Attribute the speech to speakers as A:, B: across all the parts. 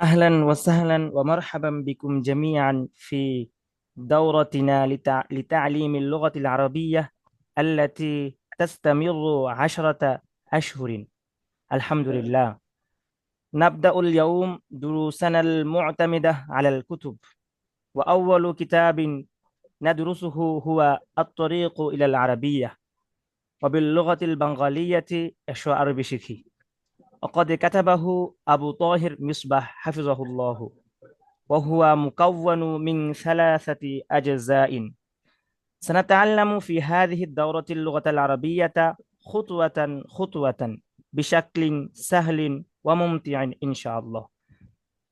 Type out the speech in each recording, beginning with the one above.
A: أهلا وسهلا ومرحبا بكم جميعا في دورتنا لتعليم اللغة العربية التي تستمر 10 أشهر. الحمد لله. نبدأ اليوم دروسنا المعتمدة على الكتب، وأول كتاب ندرسه هو الطريق إلى العربية، وباللغة البنغالية الشعر بشكل، وقد كتبه أبو طاهر مصباح حفظه الله، وهو مكون من 3 أجزاء. سنتعلم في هذه الدورة اللغة العربية خطوة خطوة بشكل سهل وممتع إن شاء الله.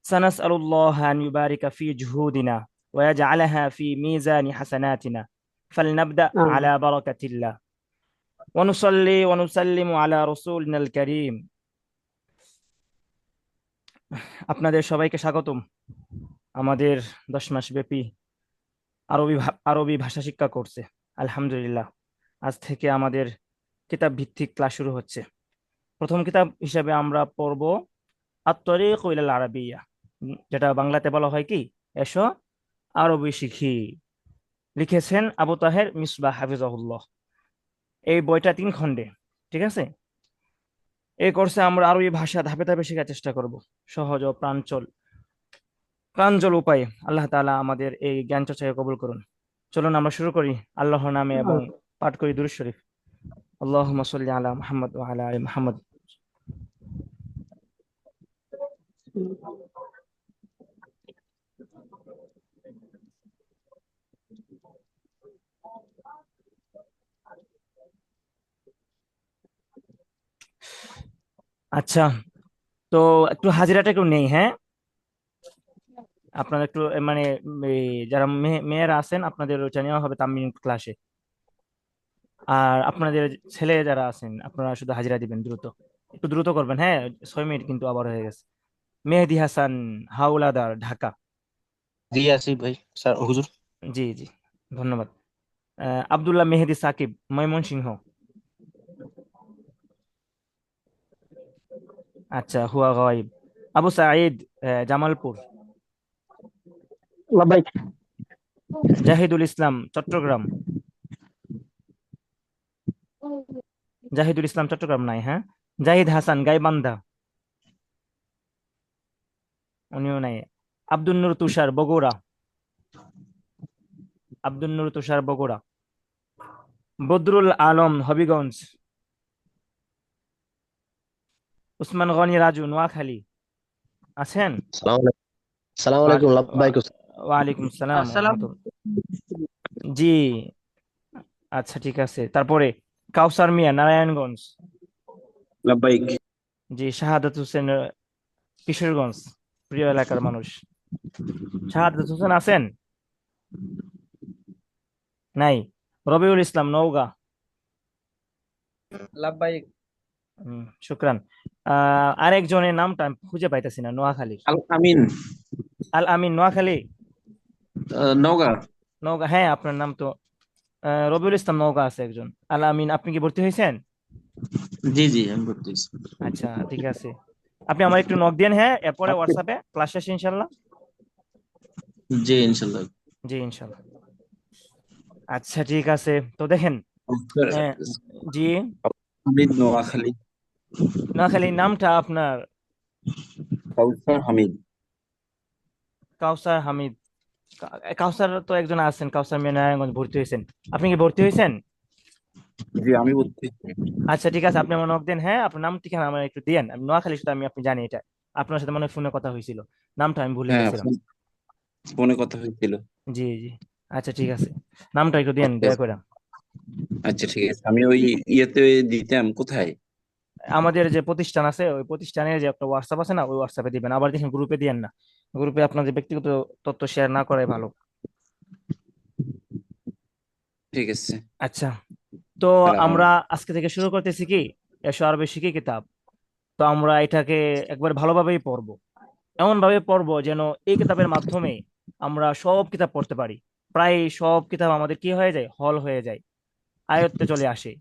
A: سنسأل الله أن يبارك في جهودنا ويجعلها في ميزان حسناتنا. فلنبدأ
B: آمين.
A: على بركة الله، ونصلي ونسلم على رسولنا الكريم. আপনাদের সবাইকে স্বাগতম আমাদের 10 মাস ব্যাপী আরবি ভাষা শিক্ষা কোর্সে। আলহামদুলিল্লাহ, আজ থেকে আমাদের কিতাব ভিত্তিক ক্লাস শুরু হচ্ছে। প্রথম কিতাব হিসেবে আমরা পড়ব আত-তরিক ইলাল আরাবিয়া, যেটা বাংলাতে বলা হয় কি, এসো আরবি শিখি। লিখেছেন আবু তাহের মিসবাহ হাফিজাহুল্লাহ। এই বইটা 3 খণ্ডে, ঠিক আছে। এই কোর্সে আমরা আরবি ভাষা ধাপে ধাপে শেখার চেষ্টা করব, সহজ ও প্রাঞ্জল উপায়ে। আল্লাহ তাআলা আমাদের এই জ্ঞান চর্চাকে কবুল করুন। চলুন আমরা শুরু করি আল্লাহর নামে এবং পাঠ করি দুরূদ শরীফ। আল্লাহুম্মা সাল্লি আলা মুহাম্মদ ওয়া আলা আলি মুহাম্মদ। আচ্ছা, তো একটু হাজিরাটা একটু নেই, হ্যাঁ। আপনারা একটু মানে যারা মেয়েরা আছেন আপনাদের ওইটা নেওয়া হবে তামিম ক্লাসে। আর আপনাদের ছেলে যারা আছেন আপনারা শুধু হাজিরা দিবেন দ্রুত, একটু দ্রুত করবেন, হ্যাঁ। 6 মিনিট কিন্তু আবার হয়ে গেছে। মেহেদি হাসান হাওলাদার, ঢাকা।
C: জি আছি ভাই স্যার হুজুর।
A: জি জি, ধন্যবাদ। আব্দুল্লাহ মেহেদি সাকিব, ময়মনসিংহ। আচ্ছা, হুয়া গায়েব। আবু সাঈদ, জামালপুর।
B: লাব্বাইক।
A: জাহিদুল ইসলাম, চট্টগ্রাম। জাহিদুল ইসলাম চট্টগ্রাম নাই, হ্যাঁ। জাহিদ হাসান, গাইবান্ধা। উনিও নাই। আব্দুল নূর তুষার, বগুড়া। আব্দুল নূর তুষার, বগুড়া। বদরুল আলম, হবিগঞ্জ। উসমান গনি রাজু, নোয়াখালী। আছেন?
C: সালাম আলাইকুম। সালাম
A: ওয়া-
C: আলাইকুম লাব্বাইক।
A: ওয়ালাইকুম সালাম ওয়া
B: আসসালাম।
A: রাহমাতুল্লাহ। জি, আচ্ছা ঠিক আছে। তারপরে কাউসার মিয়া, নারায়ণগঞ্জ।
C: লাব্বাইক।
A: জি, শাহাদাত হোসেন, কিশোরগঞ্জ, প্রিয় এলাকার মানুষ। শাহাদাত হোসেন আছেন? নাই। রবিউল ইসলাম, নওগাঁ।
B: লাব্বাইক।
A: শুক্রান। আরেকজনের নামটা আমি খুঁজে পাইতেছি না, নোয়াখালীর।
C: আল আমিন।
A: আল আমিন, নোয়াখালী।
C: নওগাঁ।
A: নওগাঁ, হ্যাঁ আপনার নাম তো রবিউল ইসলাম, নওগাঁ আছে একজন। আল আমিন, আপনি কি ভর্তি হয়েছেন?
C: জি জি আমি ভর্তি হয়েছি।
A: আচ্ছা ঠিক আছে, আপনি আমার একটু নক দেন, হ্যাঁ, এরপরে
C: আচ্ছা।
A: হোয়াটসঅ্যাপে ক্লাস শেষে ইনশাল্লাহ।
C: জি ইনশাল্লাহ।
A: জি ইনশাল্লাহ। আচ্ছা ঠিক আছে, তো দেখেন।
C: স্যার,
A: আহ, জি।
C: হামিদ নোয়াখালী।
A: নোয়াখালীর নামটা আপনার?
C: কাউসার হামিদ।
A: কাউসার হামিদ। কাউসার তো একজন আছেন, কাউসার মিয়া, নারায়ণগঞ্জ ভর্তি হয়েছেন। আপনি কি ভর্তি হয়েছেন?
C: জি আমি ভর্তি হয়েছি।
A: আচ্ছা ঠিক আছে, আপনি আমার নক দেন, হ্যাঁ। আপনার নাম ঠিকানা আমার একটু দিয়েন। আমি নোয়াখালী শুধু, আপনি জানি এটা। আপনার সাথে মনে হয় ফোনে কথা হয়েছিল, নামটা আমি ভুলে
C: হ্যাঁ
A: গেছিলাম।
C: ফোনে কথা হয়েছিল।
A: জি জি, আচ্ছা ঠিক আছে, নামটা একটু দিয়েন
C: আচ্ছা
A: দয়া করে।
C: আচ্ছা ঠিক আছে, আমি ওই ইয়েতে দিতাম কোথায়?
A: আমাদের যে প্রতিষ্ঠান আছে ওই প্রতিষ্ঠানের যে একটা হোয়াটসঅ্যাপ আছে না, ওই হোয়াটসঅ্যাপে দিবেন। আবার দেখেন গ্রুপে দিয়েন না, গ্রুপে আপনার যে ব্যক্তিগত তথ্য শেয়ার না করাই ভালো।
C: ঠিক আছে।
A: আচ্ছা, তো
C: সালাম
A: আমরা
C: আলাইকুম।
A: আজকে থেকে শুরু করতেছি কি, এসো আরবি শিখি কিতাব। তো আমরা এটাকে একবার ভালোভাবেই পড়বো, এমন ভাবে পড়বো যেন এই কিতাবের মাধ্যমে আমরা সব কিতাব পড়তে পারি। প্রায় সব কিতাব আমাদের কি হয়ে যায়, হল হয়ে যায়, আয়ত্তে চলে আসে।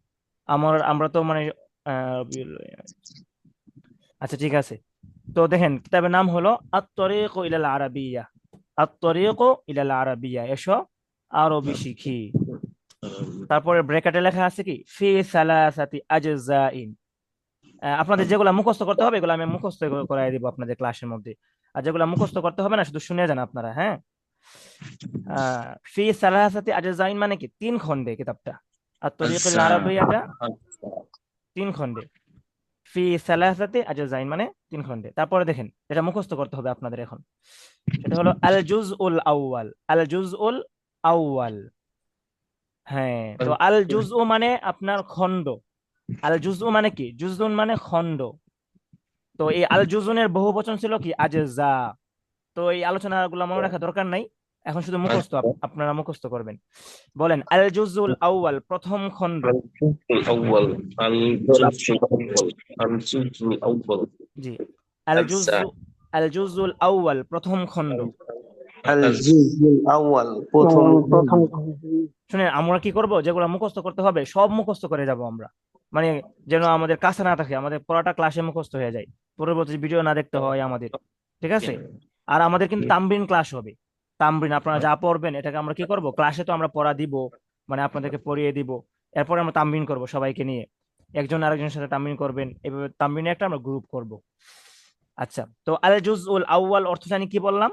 A: আমরা তো মানে আচ্ছা ঠিক আছে, তো দেখেন কিতাবের নাম হলো আত-তরিকু ইলাল আরাবিয়্যা, আত-তরিকু ইলাল আরাবিয়্যা, এসো আরবি শিখি। তারপরে ব্র্যাকেটে লেখা আছে কি ফি সালাসাতি আজজাইন। আপনাদের যেগুলো মুখস্থ করতে হবে এগুলো আমি মুখস্থ করাই দিব আপনাদের ক্লাসের মধ্যে। আর যেগুলো মুখস্থ করতে হবে না শুধু শুনে যান আপনারা, হ্যাঁ। ফি সালাসাতি আজজাইন মানে কি তিন খণ্ডে কিতাবটা, আর তরিকুল
C: আচ্ছা
A: আরাবিয়াটা তিন খণ্ডে। ফি সালাসাতি আজজাইন মানে তিন খণ্ডে। তারপরে দেখেন এটা মুখস্থ করতে হবে আপনাদের এখন, সেটা হলো আল জুজউল আউয়াল, আল জুজউল আউয়াল। হ্যাঁ, তো আল জুজউ মানে আপনার খণ্ড। আল জুজউ মানে কি, জুজউন মানে খণ্ড। তো এই আল জুজুনের বহু বচন ছিল কি আজজা। তো এই আলোচনাগুলো মনে রাখা দরকার নাই, এখন শুধু মুখস্থ আপনারা মুখস্থ করবেন। বলেন আল জুজুল আউয়াল প্রথম খণ্ড।
C: الأول الجزء الأول الجزء الأول
A: জি, আল
C: আচ্ছা
A: জুজু, আল জুজুল আউয়াল প্রথম খণ্ড।
B: আল জুজুল আউয়াল প্রথম
D: প্রথম
A: শুনে আমরা কি করব, যেগুলো মুখস্থ করতে হবে সব মুখস্থ করে যাব আমরা, মানে যেন আমাদের কাছে না থাকে, আমাদের পড়াটা ক্লাসে মুখস্থ হয়ে যায়, পরবর্তী ভিডিও না দেখতে হয় আমাদের, ঠিক আছে। আর আমাদের কিন্তু তামরিন ক্লাস হবে, তামরিন আপনারা যা পড়বেন এটাকে আমরা কি করব, ক্লাসে তো আমরা পড়া দিব, মানে আপনাদেরকে পড়িয়ে দিব, এরপরে আমরা তামরিন করব সবাইকে নিয়ে, একজন আরেকজনের সাথে তামরিন করবেন, এভাবে তামরিনে একটা আমরা গ্রুপ করব। আচ্ছা, তো আল জুজউল আউয়াল অর্থ জানি কি বললাম?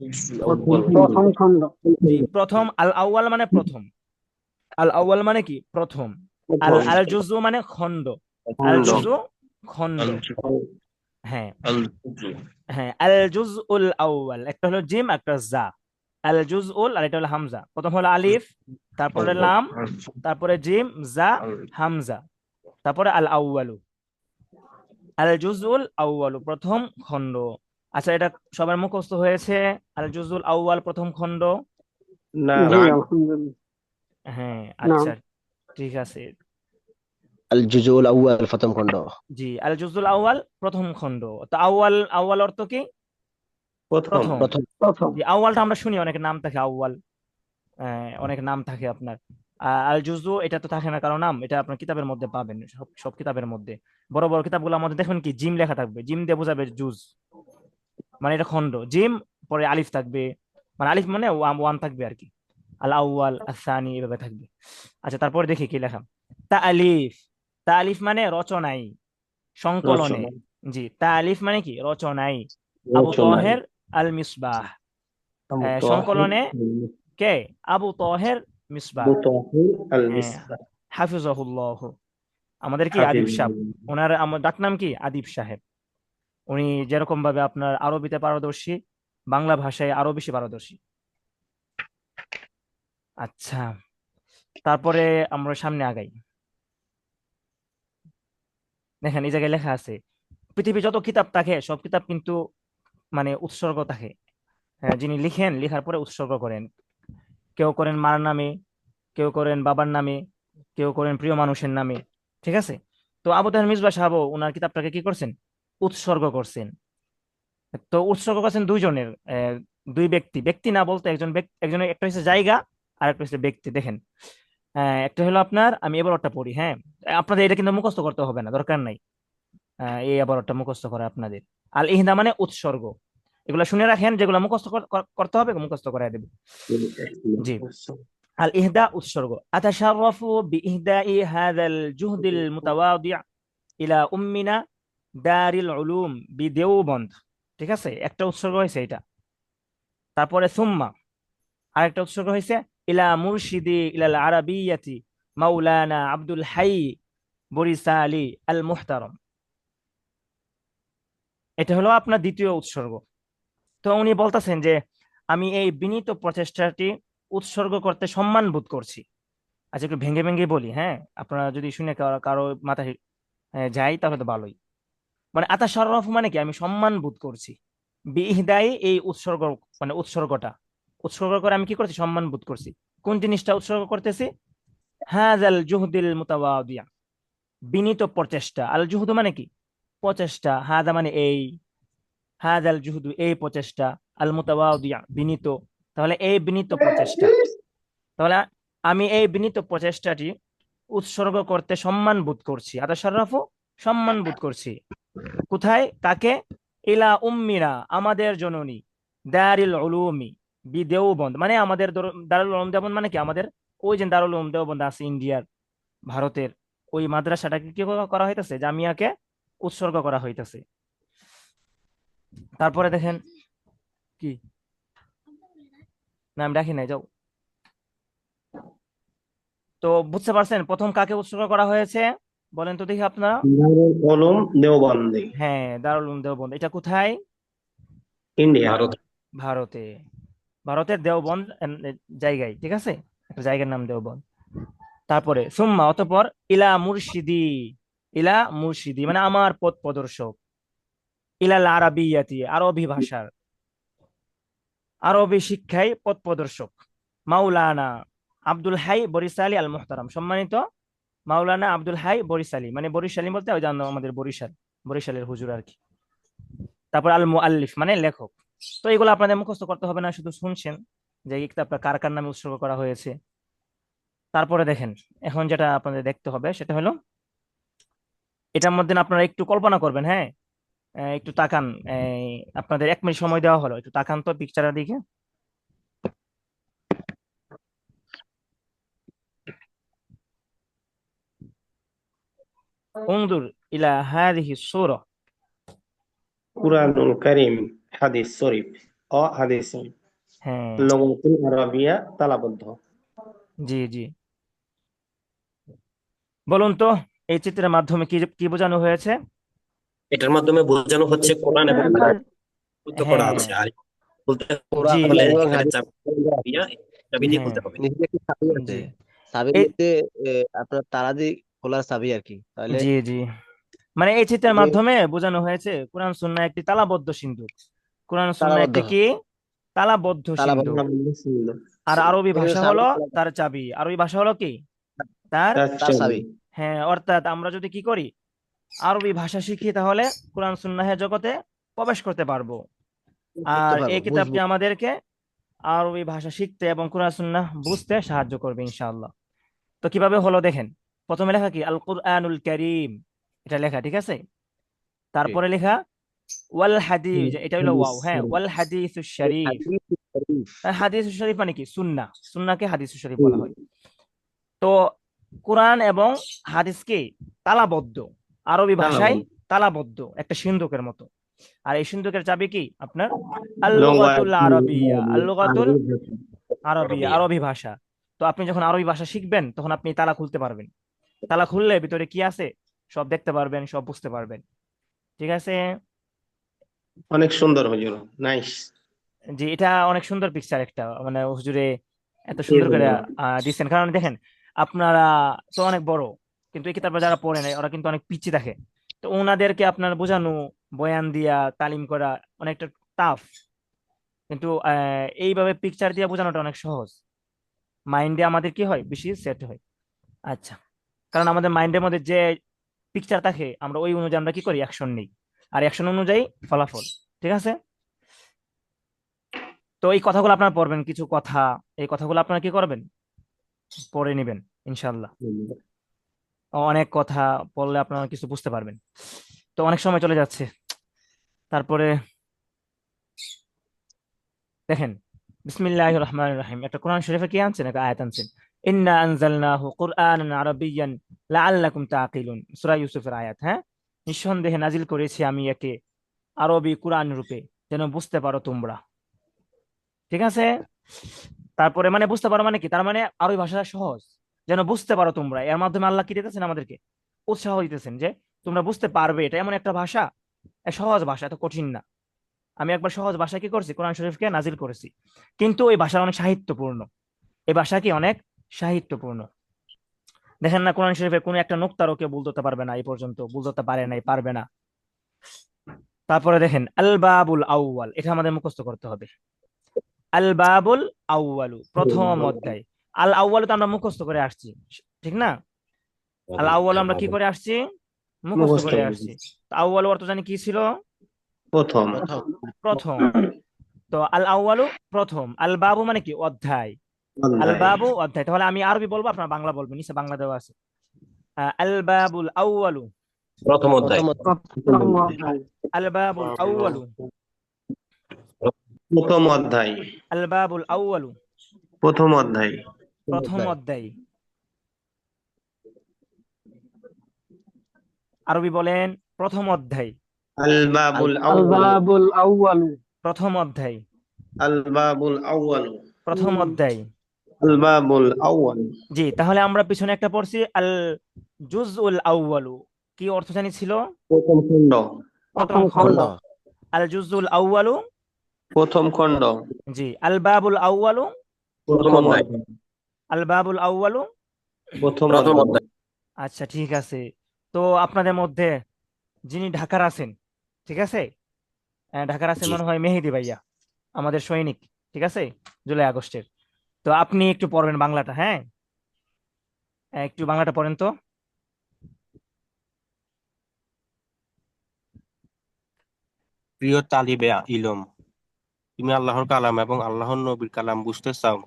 C: الجزء الأول
D: প্রথম খণ্ড।
A: জি, প্রথম। আল আউয়াল মানে প্রথম, আল আউয়াল মানে কি প্রথম। আল আল জুজু মানে খণ্ড, আল
B: খণ্ড
A: জুজু খণ্ড। হ্যাঁ,
C: الجزء
A: হ্যাঁ, আল জুজউল আউয়াল একটা হলো জিম একটা জা, আল জুজউল আর এটা হলো হামজা, প্রথম হলো আলিফ, তারপরে লাম, তারপরে জিম, জা, হামজা, তারপরে আল আউয়ালু। আল জুজউল আউয়ালু প্রথম খণ্ড। আচ্ছা, এটা সবার মুখস্থ হয়েছে? আল জুজউল আউয়াল প্রথম খণ্ড।
B: না
D: জি আলহামদুলিল্লাহ।
A: হ্যাঁ,
D: না,
A: আচ্ছা, ঠিক আছে।
E: আল জুজুল আউয়াল প্রথম খণ্ড।
A: জি, আল জুজুল আউয়াল প্রথম খণ্ড। তো আউয়াল, আউয়াল অর্থ কি?
B: প্রথম
A: প্রথম।
E: প্রথম
D: প্রথম
A: জি, আউয়ালটা আমরা শুনি অনেক নাম থাকে আউয়াল, অনেক নাম থাকে আপনার। আল জুজু এটা তো থাকে না কারো নাম, এটা আপনার কিতাবের মধ্যে পাবেন, সব সব কিতাবের মধ্যে, বড় বড় কিতাবগুলোর মধ্যে দেখবেন কি জিম লেখা থাকবে, জিম দিয়ে বোঝাবে জুজ, মানে এটা খণ্ড। জিম পরে আলিফ থাকবে, মানে আলিফ মানে ওয়ান ওয়ান থাকবে আর কি, আল আউয়াল আসানি এভাবে থাকবে। আচ্ছা, তারপরে দেখি কি লেখা। তা আলিফ, তা আলিফ মানে রচনাই, সংকলনে।
B: রচনা
A: জি, তা আলিফ মানে কি রচনাই। আবু
B: রচনায়
A: তহের আল মিসবাহ,
B: আবু তাহির
A: সংকলনে কে? আবু তহের মিসবাহ।
B: আবু তাহির আল
A: হ্যাঁ,
B: মিসবাহ
A: হাফিজাহুল্লাহ, আমাদের কি আদিব সাহেব,
B: হাফিজুল্লাহ।
A: ওনার আমার ডাকনাম কি আদিব সাহেব। উনি যেরকম ভাবে আপনার আরবিতে পারদর্শী, বাংলা ভাষায় আরো বেশি পারদর্শী। আচ্ছা, তারপরে আমরা সামনে আগাই। দেখেন এই জায়গায় লেখা আছে পৃথিবী যত কিতাব থাকে সব কিতাব কিন্তু মানে উৎসর্গ থাকে। হ্যাঁ, যিনি লিখেন লেখার পরে উৎসর্গ করেন, কেউ করেন মার নামে, কেউ করেন বাবার নামে, কেউ করেন প্রিয় মানুষের নামে, ঠিক আছে। তো আবু তাহের মিসবাহ সাহেব ওনার কিতাবটাকে কি করছেন, উৎসর্গ করছেন। তো উৎসর্গ করছেন দুইজনের, দুই ব্যক্তি, ব্যক্তি না বলতে একজন ব্যক্তি, একজনের একটা হচ্ছে জায়গা আর একটা হচ্ছে ব্যক্তি। দেখেন, একটা হলো আপনার, আমি এবার ওটা পড়ি, হ্যাঁ। আপনাদের এটা কিন্তু মুখস্থ করতে হবে না, দরকার নাই এই আবার ওটা মুখস্থ করা আপনাদের। আল ইহদা মানে উৎসর্গ, এগুলো শুনে রাখেন, যেগুলো মুখস্থ করতে হবে মুখস্থ করাই দেবে। জি, আল ইহদা উৎসর্গ। আতাশাররাফু বিইহদাই হাযাল জুহদিল মুতাওয়াদি' ইলা উম্মিনা দারিল উলুম বিদেওবন্দ। ঠিক আছে, একটা উৎসর্গ হয়েছে এটা। তারপরে সুম্মা আরেকটা উৎসর্গ হয়েছে ইলা মুরশিদি ইলাল আরাবিয়াতি মাওলানা আব্দুল হাই বরিসালি আল মুহতারম। এটা হলো আপনার দ্বিতীয় উৎসর্গ। তো উনি বলতেছেন যে আমি এই বিনীত প্রচেষ্টাটি উৎসর্গ করতে সম্মান বোধ করছি। আচ্ছা, একটু ভেঙে ভেঙে বলি, হ্যাঁ, আপনারা যদি শুনে কারো মাথায় যায় তাহলে তো ভালোই। মানে আতাশাররফ মানে কি আমি সম্মান বোধ করছি, বিইহদাই এই উৎসর্গ, মানে উৎসর্গটা উৎসর্গ করে আমি কি করছি, সম্মান বোধ করছি। কোন জিনিসটা উৎসর্গ করতেছি? হাযাল জুহদিল মুতাওয়াদিয়া, বিনীত প্রচেষ্টা। আল জুহুদ মানে কি প্রচেষ্টা, হাদা মানে এই, হাযাল জুহুদু এই প্রচেষ্টা, আল মুতাওয়াদিয়া বিনীত, তাহলে এই বিনীত প্রচেষ্টা, তাহলে আমি এই বিনীত প্রচেষ্টাটি উৎসর্গ করতে সম্মান বোধ করছি। আতাশাররাফু সম্মান বোধ করছি। কোথায়? কাকে? ইলা উম্মিনা, আমাদের জননী, দারিল উলুমি বি দেওবন্দ, মানে আমাদের দারুল উলুম দেওবন্দ মানে কি, আমাদের ওই যে দারুল উলুম দেওবন্দ আছে ইন্ডিয়ার, ভারতের, ওই মাদ্রাসাটাকে কি করা হইতেছে, জামিয়াকে উৎসর্গ করা হইতেছে। তারপরে দেখেন কি, না আমি দেখি নাই, যাও। তো বুঝতে পারছেন প্রথম কাকে উৎসর্গ করা হয়েছে, বলেন তো দেখি আপনারা।
B: দারুল উলুম দেওবন্দি,
A: হ্যাঁ, দারুল উলুম দেওবন্দ। এটা কোথায়?
B: ইন্ডিয়া।
C: ভারত।
A: ভারতে। ভারতের দেওবন্দ জায়গায়, ঠিক আছে, একটা জায়গার নাম দেওবন্দ। তারপরে সুম্মা, অতঃপর, ইলা মুর্শিদি, ইলা মুর্শিদি মানে আমার পথ প্রদর্শক, ইলাল আরাবিয়াতি, আরবি ভাষার, আরবি শিক্ষায় পথ প্রদর্শক, মাওলানা আব্দুল হাই বরিশালী আল মুহতারাম, সম্মানিত মাওলানা আব্দুল হাই বরিশালী, মানে বরিশালী বলতে ওই জানো আমাদের বরিশাল, বরিশালের হুজুর আর কি। তারপর আল মুআল্লিফ মানে লেখক। তো এগুলো আপনাদের মুখস্থ করতে হবে না, শুধু শুনছেন যে এই কিতাবটা কার কার নামে উৎসর্গ করা হয়েছে। তারপরে দেখেন, এখন যেটা আপনাদের দেখতে হবে সেটা হলো, এটার মধ্যে না আপনারা একটু কল্পনা করবেন, হ্যাঁ, একটু তাকান, আপনাদের 1 মিনিট সময় দেওয়া হলো, একটু তাকান তো পিকচারের দিকে। انظر إلى هذه الصورة।
B: কুরআনুল কারীম, হাদিস শরীফ ও হাদিস শরীফ,
A: হ্যাঁ,
B: লুগাতুল আরাবিয়া তালাবদ্ধ।
A: জি জি, বলুন তো এই চিত্রের মাধ্যমে কি কি বোঝানো হয়েছে?
C: এটার মাধ্যমে বোঝানো হচ্ছে কোরআন এবং হাদিস যুক্ত করা
A: হ্যাঁ,
C: আছে। আর বলতে
A: জি
E: কোরআন
C: হলে
E: এবং
C: এখানে
E: হাদিস
C: চাবি দিয়া, চাবি দিয়ে
A: হ্যাঁ,
C: খুলতে হবে।
E: নিচে একটি চাবি আছে।
A: জি,
E: চাবির
A: এই,
E: মধ্যে আপনার তালা দিয়ে খোলার চাবি আর কি, তাহলে
A: জি জি, মানে এই চিত্রের
E: যে
A: মাধ্যমে বোঝানো হয়েছে কোরআন সুন্নাহ একটি তালাবদ্ধ সিন্ধুক, কোরআন সুন্নাহ
E: তালাবদ্ধ
A: একটি কি, তালাবদ্ধ
E: তালাবদ্ধ
A: সিন্ধুক। আর আরবি
E: এগুলো
A: ভাষা
E: চাবি
A: হলো
E: খোলা
A: তার চাবি, আরবি ভাষা হলো কি, তার,
B: তার
E: তার
B: চাবি।
E: চাবি।
A: হ্যাঁ, অর্থাৎ আমরা যদি কি করি, আরবি ভাষা শিখি, তাহলে কোরআন সুন্নাহের জগতে প্রবেশ করতে পারবো।
E: করতে
A: আর
E: পারবো,
A: এই
E: বুঝবো।
A: কিতাবটি আমাদেরকে আরবি ভাষা শিখতে এবং কোরআন সুন্নাহ বুঝতে সাহায্য করবে ইনশাআল্লাহ। তো কিভাবে হলো দেখেন, প্রথমে লেখা কি আল কুরআনুল কারীম, এটা লেখা, ঠিক আছে।
E: জি।
A: তারপরে লেখা ওয়াল হাদিস, এটা হলো
B: হাদিস
A: ওয়াও, হ্যাঁ,
B: শরীফ।
A: ওয়াল হাদিসুশ
E: এই
A: শরীফ।
E: হাদিস শরীফ,
A: হাদিসুশ শরীফ মানে কি, সুন্নাহ, সুন্নাহকে হাদিসুশ শরীফ বলা হয়। তো কোরআন এবং হাদিসকে তালাবদ্ধ, আরবি ভাষায়
B: তালাবদ্ধ।
A: তালাবদ্ধ একটা সিন্ধুকের মতো। আর এই সিন্ধুকের চাবি কি আপনার, আল লুগাতুল
B: লুগাতুল
A: আরাবিয়া, আল লুগাতুল
B: আরবি ভাষা।
A: আরবিয়া,
C: আরবিয়া।
A: আরবি ভাষা। তো আপনি যখন আরবি ভাষা শিখবেন তখন আপনি তালা খুলতে পারবেন, তালা খুললে ভিতরে কি আছে সব দেখতে পারবেন, সব বুঝতে পারবেন, ঠিক আছে।
B: অনেক সুন্দর হুজুর, নাইস।
A: যে এটা অনেক সুন্দর পিকচার একটা, মানে হুজুরে এত সুন্দর করে দিচ্ছেন, কারণ দেখেন আপনারা তো অনেক বড়, কিন্তু এই কিতাবটা যারা পড়ে নাই ওরা কিন্তু অনেক পিচ্ছি থাকে। তো ওনাদেরকে আপনার বোঝানো, বয়ান দিয়া তালিম করা অনেকটা টাফ, কিন্তু এইভাবে পিকচার দিয়ে বোঝানোটা অনেক সহজ, মাইন্ডে আমাদের কি হয়, বেশি সেট হয়। আচ্ছা, কারণ আমাদের মাইন্ডের মধ্যে যে পিকচার থাকে আমরা ওই অনুযায়ী আমরা কি করি, অ্যাকশন নেই, আর অ্যাকশন অনুযায়ী ফলাফল, ঠিক আছে। তো এই কথাগুলো আপনারা পড়বেন, কিছু কথা, এই কথাগুলো আপনারা কি করবেন, পড়ে নেবেন ইনশাল্লাহ। অনেক কথা পড়লে আপনারা কিছু বুঝতে পারবেন। তো অনেক সময় চলে যাচ্ছে, তারপরে দেখেন, বিসমিল্লাহির রহমানির রহিম, একটা কোরআন শরীফে কি আনছেন, একটা আয়াত আনছেন, ইন্না আনজালনাহু কুরআনান আরাবিয়্যান লাআল্লাকুম তাআকিলুন, সূরা ইউসুফের আয়াত, হ্যাঁ, নিঃসন্দেহে নাজিল করেছি আমি একে আরবি কোরআন রূপে, যেন বুঝতে পারো তোমরা, ঠিক আছে। তারপরে মানে বুঝতে পারো মানে কি, তার মানে আরবি ভাষাটা সহজ, যেন বুঝতে পারো তোমরা, এর মাধ্যমে আল্লাহ কি দিতেছেন, আমাদেরকে উৎসাহ দিতেছেন যে তোমরা বুঝতে পারবে, এটা এমন একটা ভাষা, সহজ ভাষা, এত কঠিন না। আমি একবার সহজ ভাষায় কি করছি, কোরআন শরীফকে নাজিল করেছি, কিন্তু এই ভাষা অনেক সাহিত্যপূর্ণ, এই ভাষা কি অনেক সাহিত্যপূর্ণ। দেখেন না, কোরআন শরীফের কোনো একটা নোক্তারও কেউ ভুল ধরতে পারবে না, এই পর্যন্ত ভুল ধরতে পারে নাই, পারবে না। তারপরে দেখেন আল বাবুল আউয়াল, এটা আমাদের মুখস্থ করতে হবে। আল বাবুল আউয়ালু, প্রথম অধ্যায়। আল আউয়ালু তো আমরা মুখস্থ করে আসছি, ঠিক না। আল আউয়ালু আমরা কি করে আসছি, মুখস্থ
B: মুখস্থ
A: করে
B: করেছি।
A: আসছি। তো আউয়ালু অর্থ জানি কি ছিল,
B: প্রথম।
E: প্রথম।
A: প্রথম। তো আল আউয়ালু প্রথম, আল বাবু মানে কি, অধ্যায়, আল
B: অধ্যায়।
A: বাবু অধ্যায়। তাহলে আমি আরবি বলবো, আপনার বাংলা বলবেন, নিচে বাংলা দেওয়া আছে। আল বাবুল আউয়ালু,
C: প্রথম অধ্যায়।
E: প্রথম।
B: প্রথম অধ্যায়।
A: আল বাবুল আউয়ালু,
B: প্রথম অধ্যায়।
A: আল বাবুল আউয়ালু,
B: প্রথম অধ্যায়।
A: প্রথম অধ্যায়। আরবি বলেন প্রথম অধ্যায়,
B: আল বাবুল
E: আল
B: আউয়াল।
A: প্রথম অধ্যায়,
B: আল বাবুল আউয়াল।
A: প্রথম অধ্যায়।
B: আল বাবুল আউয়াল।
A: জি, তাহলে আমরা পিছনে একটা পড়ছি আল জুজউল আউয়ালু, কি অর্থ জানি ছিল?
B: প্রথম খণ্ড।
A: প্রথম খণ্ড। আল জুজউল আউয়ালু,
B: প্রথম খণ্ড।
A: জি। আল বাবুল আউয়ালু,
C: প্রথম
B: প্রথম
C: অধ্যায়।
B: অধ্যায়।
A: আল বাবুল আউয়ালু।
B: প্রথম
C: প্রথম
B: অধ্যায়।
C: অধ্যায়।
A: আচ্ছা, ঠিক আছে। তো আপনাদের মধ্যে যিনি ঢাকার আছেন, ঠিক আছে, ঢাকার আছেন
C: জি।
A: মনে হয় মেহেদি ভাইয়া, আমাদের সৈনিক, ঠিক আছে, জুলাই আগস্টের। তো আপনি একটু পড়বেন বাংলাটা, হ্যাঁ? একটু বাংলাটা পড়েন তো।
D: প্রিয় তালিবে ইলম, তুমি আল্লাহর কালাম এবং আল্লাহর নবীর কালাম বুঝতে চাও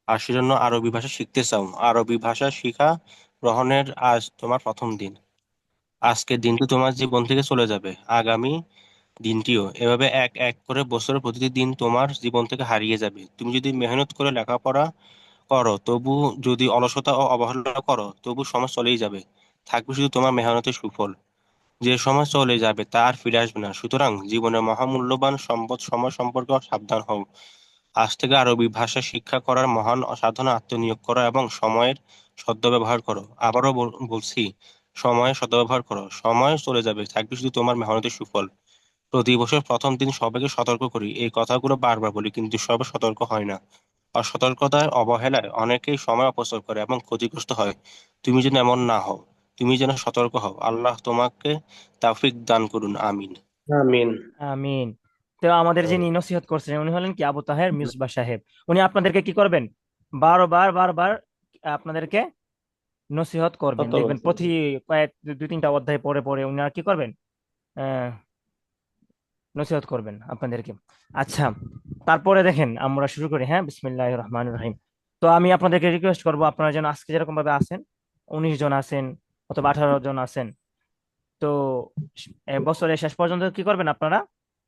D: আর সেজন্য আরবি ভাষা শিখতে চাও। আরবি ভাষা শিখা গ্রহণের আজ তোমার প্রথম দিন। আজকের দিনটি তোমার জীবন থেকে চলে যাবে, আগামী দিনটিও এভাবে এক এক করে বছরের প্রতিটি দিন তোমার জীবন থেকে হারিয়ে যাবে। তুমি যদি মেহনত করে লেখাপড়া করো, তবু যদি অলসতা ও অবহেলা করো, তবু সময় চলেই যাবে, থাকবে শুধু তোমার মেহনতের সুফল। যে সময় চলে যাবে তা আর ফিরে আসবে না। সুতরাং জীবনের মহামূল্যবান সম্পদ সময় সম্পর্কে সাবধান হও। আজ থেকে আরবি ভাষা শিক্ষা করার মহান সাধনা আত্মনিয়োগ করো এবং সময়ের সদ্ব্যবহার করো। আবারও বলছি, সময়ের সদ্ব্যবহার করো। সময় চলে যাবে, থাকবে শুধু তোমার মেহনতের সুফল। প্রতি বছর প্রথম দিন সবাইকে সতর্ক করি, এই কথাগুলো বারবার বলি, কিন্তু সবাই সতর্ক হয় না। অসতর্কতায়, অবহেলায় অনেকেই সময় অপচয় করে এবং ক্ষতিগ্রস্ত হয়। তুমি যেন এমন না হও, তুমি যেন সতর্ক হও। আল্লাহ তোমাকে তাওফিক দান করুন, আমিন।
B: আমিন।
A: আমিন। তো আমাদের যিনি নসিহত করছেন উনি হলেন কি আবু তাহের মিসবাহ সাহেব। উনি আপনাদেরকে কি করবেন, বারবার বারবার আপনাদেরকে নসিহত করবেন।
B: কত
A: দেখবেন
B: বছর?
A: প্রতি কয়েক দুই তিনটা অধ্যায় পরে পরে উনি আর কি করবেন, আহ নসিহত করবেন আপনাদেরকে। আচ্ছা, তারপরে দেখেন আমরা শুরু করি, হ্যাঁ? বিসমিল্লাহির রহমানির রহিম। তো আমি আপনাদেরকে রিকোয়েস্ট করবো, আপনারা যেন আজকে যেরকম ভাবে আছেন, 19 জন আছেন অথবা 18 জন আছেন, তো বছরের শেষ পর্যন্ত কি করবেন আপনারা,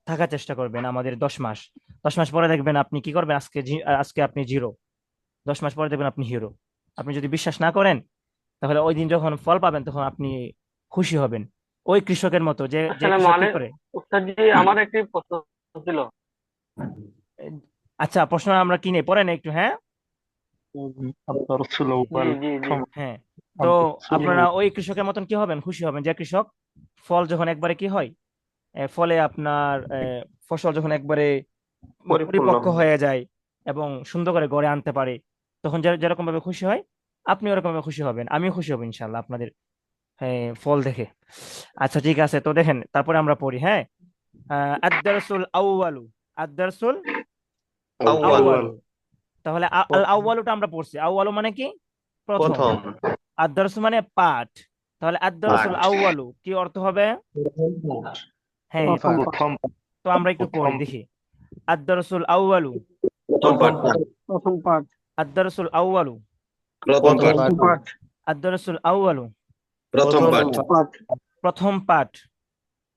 A: থাকার চেষ্টা করবেন আমাদের 10 মাস। 10 মাস পরে দেখবেন আপনি কি করবেন, আজকে আপনি জিরো, 10 মাস পরে দেখবেন আপনি হিরো। আপনি যদি বিশ্বাস না করেন, তাহলে ওই দিন যখন ফল পাবেন তখন আপনি খুশি হবেন, ওই কৃষকের মতো যে যে
F: আসলে
A: কৃষক কি
F: মানে
A: করে।
F: উস্তাদ জি, আমার একটি প্রশ্ন ছিল।
A: আচ্ছা, প্রশ্ন আমরা কি নেই পড়েন একটু, হ্যাঁ?
F: জি জি জি।
A: হ্যাঁ। তো আপনারা ওই কৃষকের মতন কি হবেন, খুশি হবেন, যে কৃষক ফল যখন একবারে কি হয়, ফলে আপনার ফসল যখন একবারে
B: পরিপূর্ণ।
A: পরিপক্ক হয়ে যায় এবং সুন্দর করে গড়ে আনতে পারে, তখন যেরকম ভাবে খুশি হয়, আপনি ওরকম ভাবে খুশি হবেন, আমিও খুশি হব ইনশাল্লাহ আপনাদের ফল দেখে। আচ্ছা, ঠিক আছে। তো দেখেন তারপরে আমরা পড়ি, হ্যাঁ? আদ-দারসুল আউয়ালু, আদ-দারসুল
B: আউয়াল।
A: আউয়ালু। তাহলে আল আউয়ালুটা আমরা পড়ছি, আউয়ালু মানে কি, প্রথম।
B: প্রথম।
A: আদ-দারসু মানে পাঠ, তাহলে আদ-দারসুল
B: পাঠ।
A: আউয়ালু কি অর্থ হবে? হ্যাঁ, পাঠ। তো আমরা একটু পড়ি দেখি। আদ-দারসুল আউয়ালু,
C: প্রথম পাঠ।
A: আদ-দারসুল আউয়ালু,
C: প্রথম
E: প্রথম
C: পাঠ।
E: পাঠ।
A: আদ-দারসুল আউয়ালু,
C: প্রথম
B: প্রথম
C: পাঠ।
A: প্রথম পাঠ,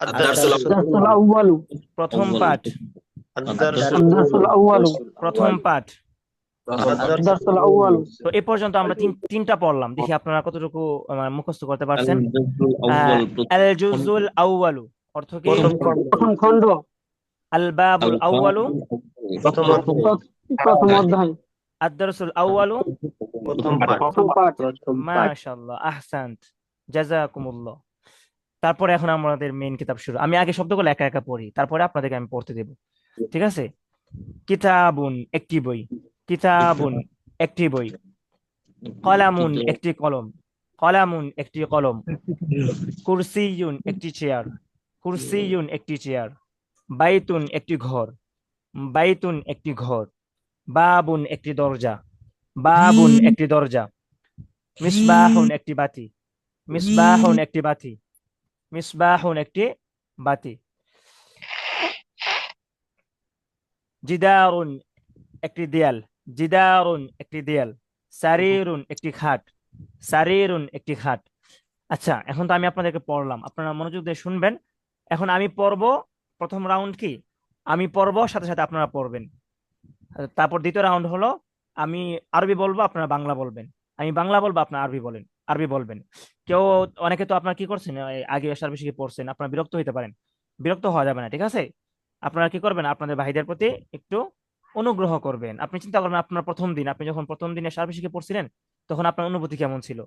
C: আদ-দারসুল
A: প্রথম
C: আউয়াল।
A: পাঠ,
B: আদ-দারসুল
A: প্রথম পাঠ।
C: প্রথম পাঠ।
A: তো এ পর্যন্ত আমরা তিনটা পড়লাম, দেখি আপনারা কতটুকু মুখস্থ করতে পারছেন।
C: আল-দারসুল আউয়াল।
A: আল জুজুল আউয়ালু অর্থ কি?
B: প্রথম খণ্ড।
A: আল বাবুল আউয়ালু,
B: প্রথম অধ্যায়।
C: প্রথম অধ্যায়।
A: আদ-দারসুল আউয়ালু।
B: প্রথম পাঠ।
A: মাশাআল্লাহ, আহসান্ত, জাযাকুমুল্লাহ। তারপরে এখন আমাদের মেইন কিতাব শুরু। আমি আগে শব্দগুলো একা একা পড়ি, তারপরে আপনাদেরকে আমি পড়তে দেব, ঠিক আছে? কিতাবুন একটি বই, কিতাবুন একটি বই, কলামুন একটি কলম, কলামুন একটি কলম, কুরসিয়ুন একটি চেয়ার, কুরসিয়ুন একটি চেয়ার, বাইতুন একটি ঘর, বাইতুন একটি ঘর, বাবুন একটি দরজা, বাবুন একটি দরজা, মিসবাহুন একটি বাতি, মিসবাহুন একটি বাতি, মিসবাহুন একটি বাতি, জিদারুন একটি দেয়াল, জিদারুন একটি দেয়াল, সারিরুন একটি খাট, সারিরুন একটি খাট। আচ্ছা, এখন তো আমি আপনাদেরকে পড়লাম, আপনারা মনোযোগ দিয়ে শুনবেন এখন আমি পড়বো, প্রথম রাউন্ড কি আমি পড়বো, সাথে সাথে আপনারা পড়বেন। তারপর দ্বিতীয় রাউন্ড হলো আমি আরবি বলবো, আপনারা বাংলা বলবেন। আমি বাংলা বলবো, আপনারা আরবি বলবেন। কেউ, অনেকে তো আপনারা কি করছেন, এই আগে এসার বেশি কি পড়ছেন, আপনারা বিরক্ত হইতে পারেন। বিরক্ত হওয়া যাবে না, ঠিক আছে? আপনারা কি করবেন, আপনাদের ভাইদের প্রতি একটু অনুগ্রহ করবেন। আপনি চিন্তা করবেন আপনার প্রথম দিন, আপনি যখন প্রথম দিনে এসার বেশি পড়ছিলেন, তখন আপনার অনুভূতি কেমন ছিল।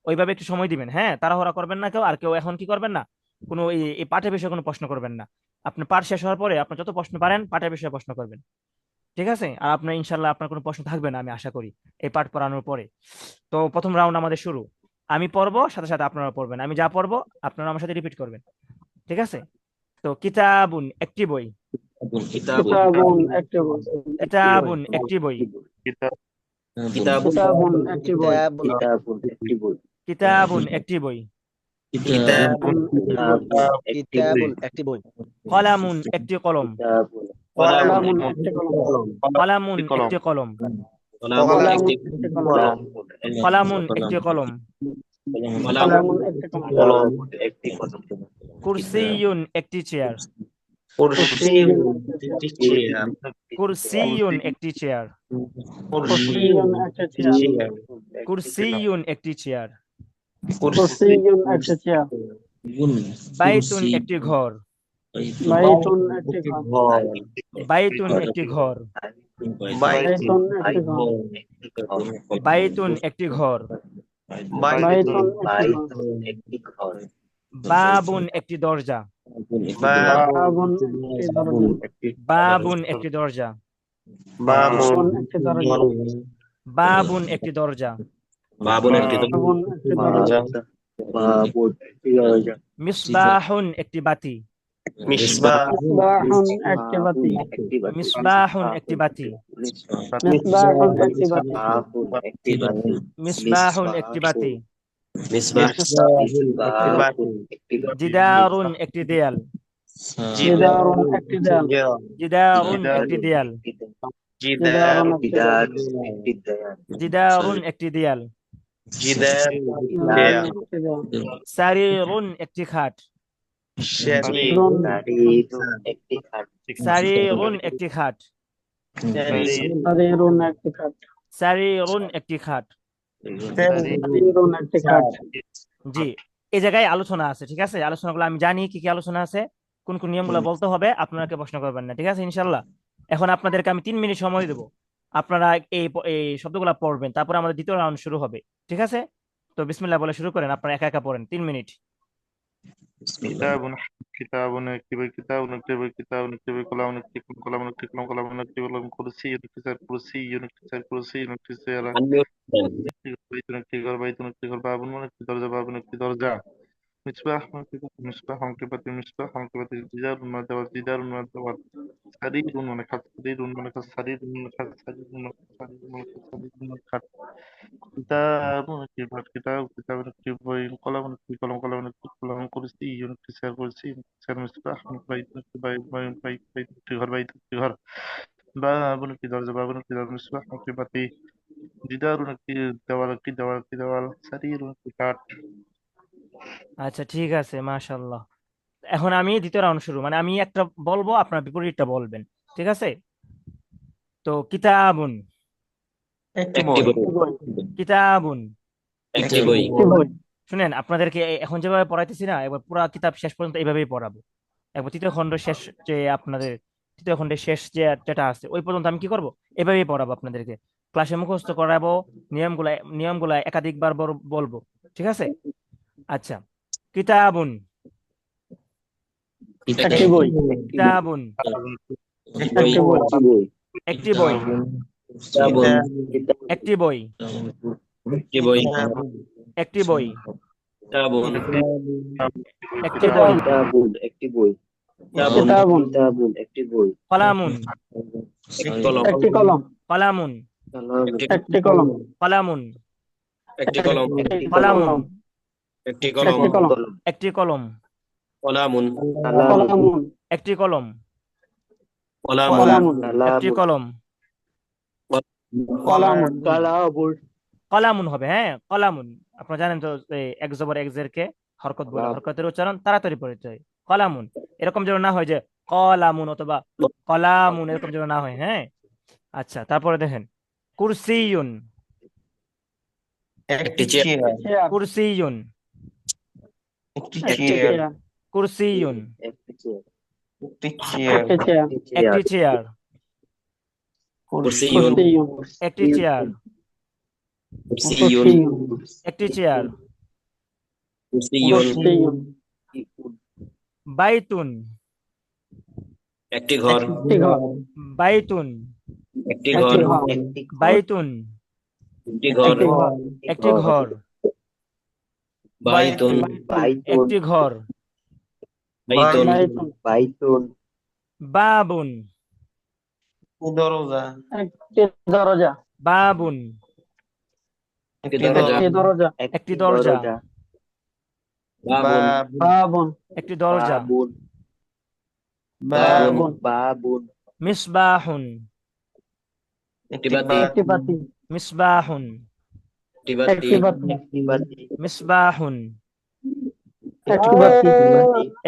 A: ওইভাবে একটু সময় দিবেন, হ্যাঁ, তাড়াহুড়া করবেন না কেউ। আর কেউ এখন কি করবেন না, কোনো এই পাঠের বিষয়ে কোনো প্রশ্ন করবেন না। আপনি পাঠ শেষ হওয়ার পরে আপনার যত প্রশ্ন পারেন পাঠের বিষয়ে প্রশ্ন করবেন, ঠিক আছে? আর আপনার ইনশাল্লাহ আপনার কোনো প্রশ্ন থাকবে না, আমি আশা করি, এই পাঠ পড়ানোর পরে। তো প্রথম রাউন্ড আমাদের শুরু। আমি পড়বো, সাথে সাথে আপনারা পড়বেন। আমি যা পড়বো আপনারা আমার সাথে রিপিট করবেন, ঠিক আছে? তো কিতাবুন একটি বই,
F: কিতাবুন একটি বই,
A: কিতাবুন একটি বই,
C: কিতাবুন
F: কিতাবুন একটি বই,
A: কিতাবুন একটি বই,
C: কিতাবুন
E: কিতাবুন একটি বই,
A: কলামুন একটি কলম,
F: কলামুন একটি কলম,
A: কলামুন একটি কলম,
C: কলামুন একটি
F: একটি কলম,
A: কলামুন একটি কলম,
F: কলামুন একটি কলম,
A: কুরসিয়ুন একটি চেয়ার,
C: কুরসিয়ুন একটি চেয়ার,
A: কুরসিয়ুন একটি চেয়ার,
F: কুরসিয়ুন একটি চেয়ার,
A: কুরসিয়ুন একটি চেয়ার,
F: কুরসিয়ুন একটি চেয়ার,
A: বাইতুন একটি ঘর,
F: বাইতুন একটি ঘর,
A: বাইতুন একটি ঘর,
F: বাইতুন একটি ঘর,
A: বাইতুন একটি ঘর,
F: বাইতুন একটি ঘর,
A: বাবুন একটি দরজা,
F: বাবুন একটি দরজা,
A: বাবুন একটি দরজা,
F: বাবুন একটি দরজা,
A: বাবুন একটি দরজা,
C: বাবুন একটি
F: বাবুন একটি দরজা,
A: মিসবাহুন একটি বাতি,
C: মিসবাহ,
F: মিসবাহুন একটি বাতি,
A: মিসবাহুন একটি বাতি,
F: মিসবাহুন একটি বাতি,
A: মিসবাহুন একটি বাতি,
C: মিসবাহ,
A: জিদারুন একটি দেয়াল,
F: জিদারুন একটি দেয়াল,
A: জিদারুন একটি দেয়াল,
F: জিদারুন একটি দেয়াল,
A: জিদারুন একটি দেয়াল,
F: জিদারুন একটি দেয়াল,
A: সারিরুন একটি খাট,
F: সারিরুন
A: সারিরুন একটি খাট,
F: সারিরুন একটি খাট,
A: সারিরুন একটি খাট।
F: সারিরুন একটি খাট।
A: জি, এই জায়গায় আলোচনা আছে, ঠিক আছে? আলোচনাগুলো আমি জানি কি কি আলোচনা আছে, কোন কোন নিয়মগুলো বলতে হবে, আপনারা কেউ প্রশ্ন করবেন না, ঠিক আছে ইনশাল্লাহ? এখন আপনাদেরকে আমি 3 মিনিট সময় দেবো, আপনারা এই শব্দগুলো পড়বেন, তারপরে আমাদের দ্বিতীয় রাউন্ড শুরু হবে, ঠিক আছে? তো বিসমিল্লাহ বলে শুরু করেন, আপনারা একা একা পড়েন, 3 মিনিট।
G: كتاب كتاب نكتب كتاب نكتب كتاب نكتب كلام نكتب كلام نكتب كلام نكتب كلام كرسي نكتب كرسي نكتب كرسي نكتب بيت نكتب بيت نكتب باب نكتب درجة باب نكتب درجة مصباح نكتب مصباح نكتب مصباح نكتب جدار نكتب جدار نكتب سرير نكتب سرير نكتب سرير نكتب سرير نكتب سرير نكتب كتاب نكتب كتاب كتاب نكتب قلم نكتب قلم قلم نكتب قلم كرسي نكتب كرسي نكتب مصباح بيت نكتب بيت نكتب غير بيت نكتب غير باب نكتب درجة باب نكتب مصباح نكتب باتي جدار نكتب দেওয়াল سرير نكتب কাঠ
A: আচ্ছা, ঠিক আছে, মাশাআল্লাহ। এখন আমি দ্বিতীয় রাউন্ড শুরু, মানে আমি একটা বলবো, আপনার বিপরীতটা বলবেন, ঠিক আছে? তো কিতাবুন,
C: একটি বই,
A: কিতাবুন।
C: একটি বই,
F: একটি বই,
A: শুনেন, আপনাদেরকে এখন যেভাবে পড়াইতেছি না, এবার পুরো কিতাব শেষ পর্যন্ত এইভাবেই পড়াবো। একবার তৃতীয় খণ্ড শেষ, যে আপনাদের তৃতীয় খণ্ডের শেষ যেটা আছে ওই পর্যন্ত আমি কি করব, এভাবেই পড়াবো আপনাদেরকে। ক্লাসে মুখস্থ করাবো, নিয়মগুলা একাধিকবার বলবো, ঠিক আছে? আচ্ছা, কিতাবুন,
F: একটি বই,
A: কিতাবুন,
F: একটি বই,
A: একটি বই, একটি বই,
C: একটি বই,
A: একটি বই,
C: কিতাবুন,
A: একটি বই,
F: কিতাবুন,
A: কলামুন,
C: কলম,
F: একটি কলম,
A: কলামুন,
F: একটি কলম,
A: কলামুন,
C: একটি কলম,
A: কলামুন,
C: একটি কলম,
F: একটি কলম,
A: একটি কলম,
C: কলামুন,
F: কলামুন,
A: একটি কলম,
C: কলামুন,
F: কলামুন,
A: একটি কলম,
F: কলামুন,
A: কলামুন হবে, হ্যাঁ, কলামুন। আপনারা জানেন তো, এক জবর এক জের কে হরকত বলে, হরকতের উচ্চারণ তাড়াতাড়ি পড়তে হয়, কলামুন, এরকম যেন না হয় যে কলামুন অথবা কলামুন, এরকম যেন না হয়। হ্যাঁ, আচ্ছা, তারপরে দেখেন কুরসিয়ুন,
C: একটি চেয়ার,
F: চেয়ার
A: কুরসিয়ুন,
F: একটি
C: একটি
F: চেয়ার
A: কুরসিয়ুন,
F: একটি চেয়ার
E: একটি চেয়ার,
F: একটি চেয়ার
A: একটি চেয়ার,
C: কুরসিয়ুন,
F: কুরসিয়ুন
A: একটি চেয়ার,
C: কুরসিয়ুন,
A: একটি চেয়ার,
C: কুরসিয়ুন,
F: কুরসিয়ুন
A: বাইতুন,
C: একটি ঘর,
F: একটি ঘর
A: বাইতুন,
C: একটি
F: একটি
C: ঘর,
F: ঘর
A: বাইতুন,
C: একটি ঘর,
F: একটি ঘর
A: একটি ঘর,
C: বাইতুন,
A: একটি ঘর,
C: বাইতুন,
F: বাইতুন
E: বাইতুন,
A: বাবুন,
E: দরজা,
F: একটি দরজা
A: বাবুন,
C: একটি দরজা,
F: একটি দরজা
A: একটি দরজা,
C: বাবুন,
F: বাবুন
A: একটি দরজা,
E: বাবুন,
C: বাবুন,
E: বাবুন,
A: মিসবাহুন,
C: একটি বাতি,
F: একটি বাতি
A: মিসবাহুন,
C: একটি বাতি,
F: একটি বাতি
E: একটি বাতি,
A: মিসবাহুন,
F: একটি বাতি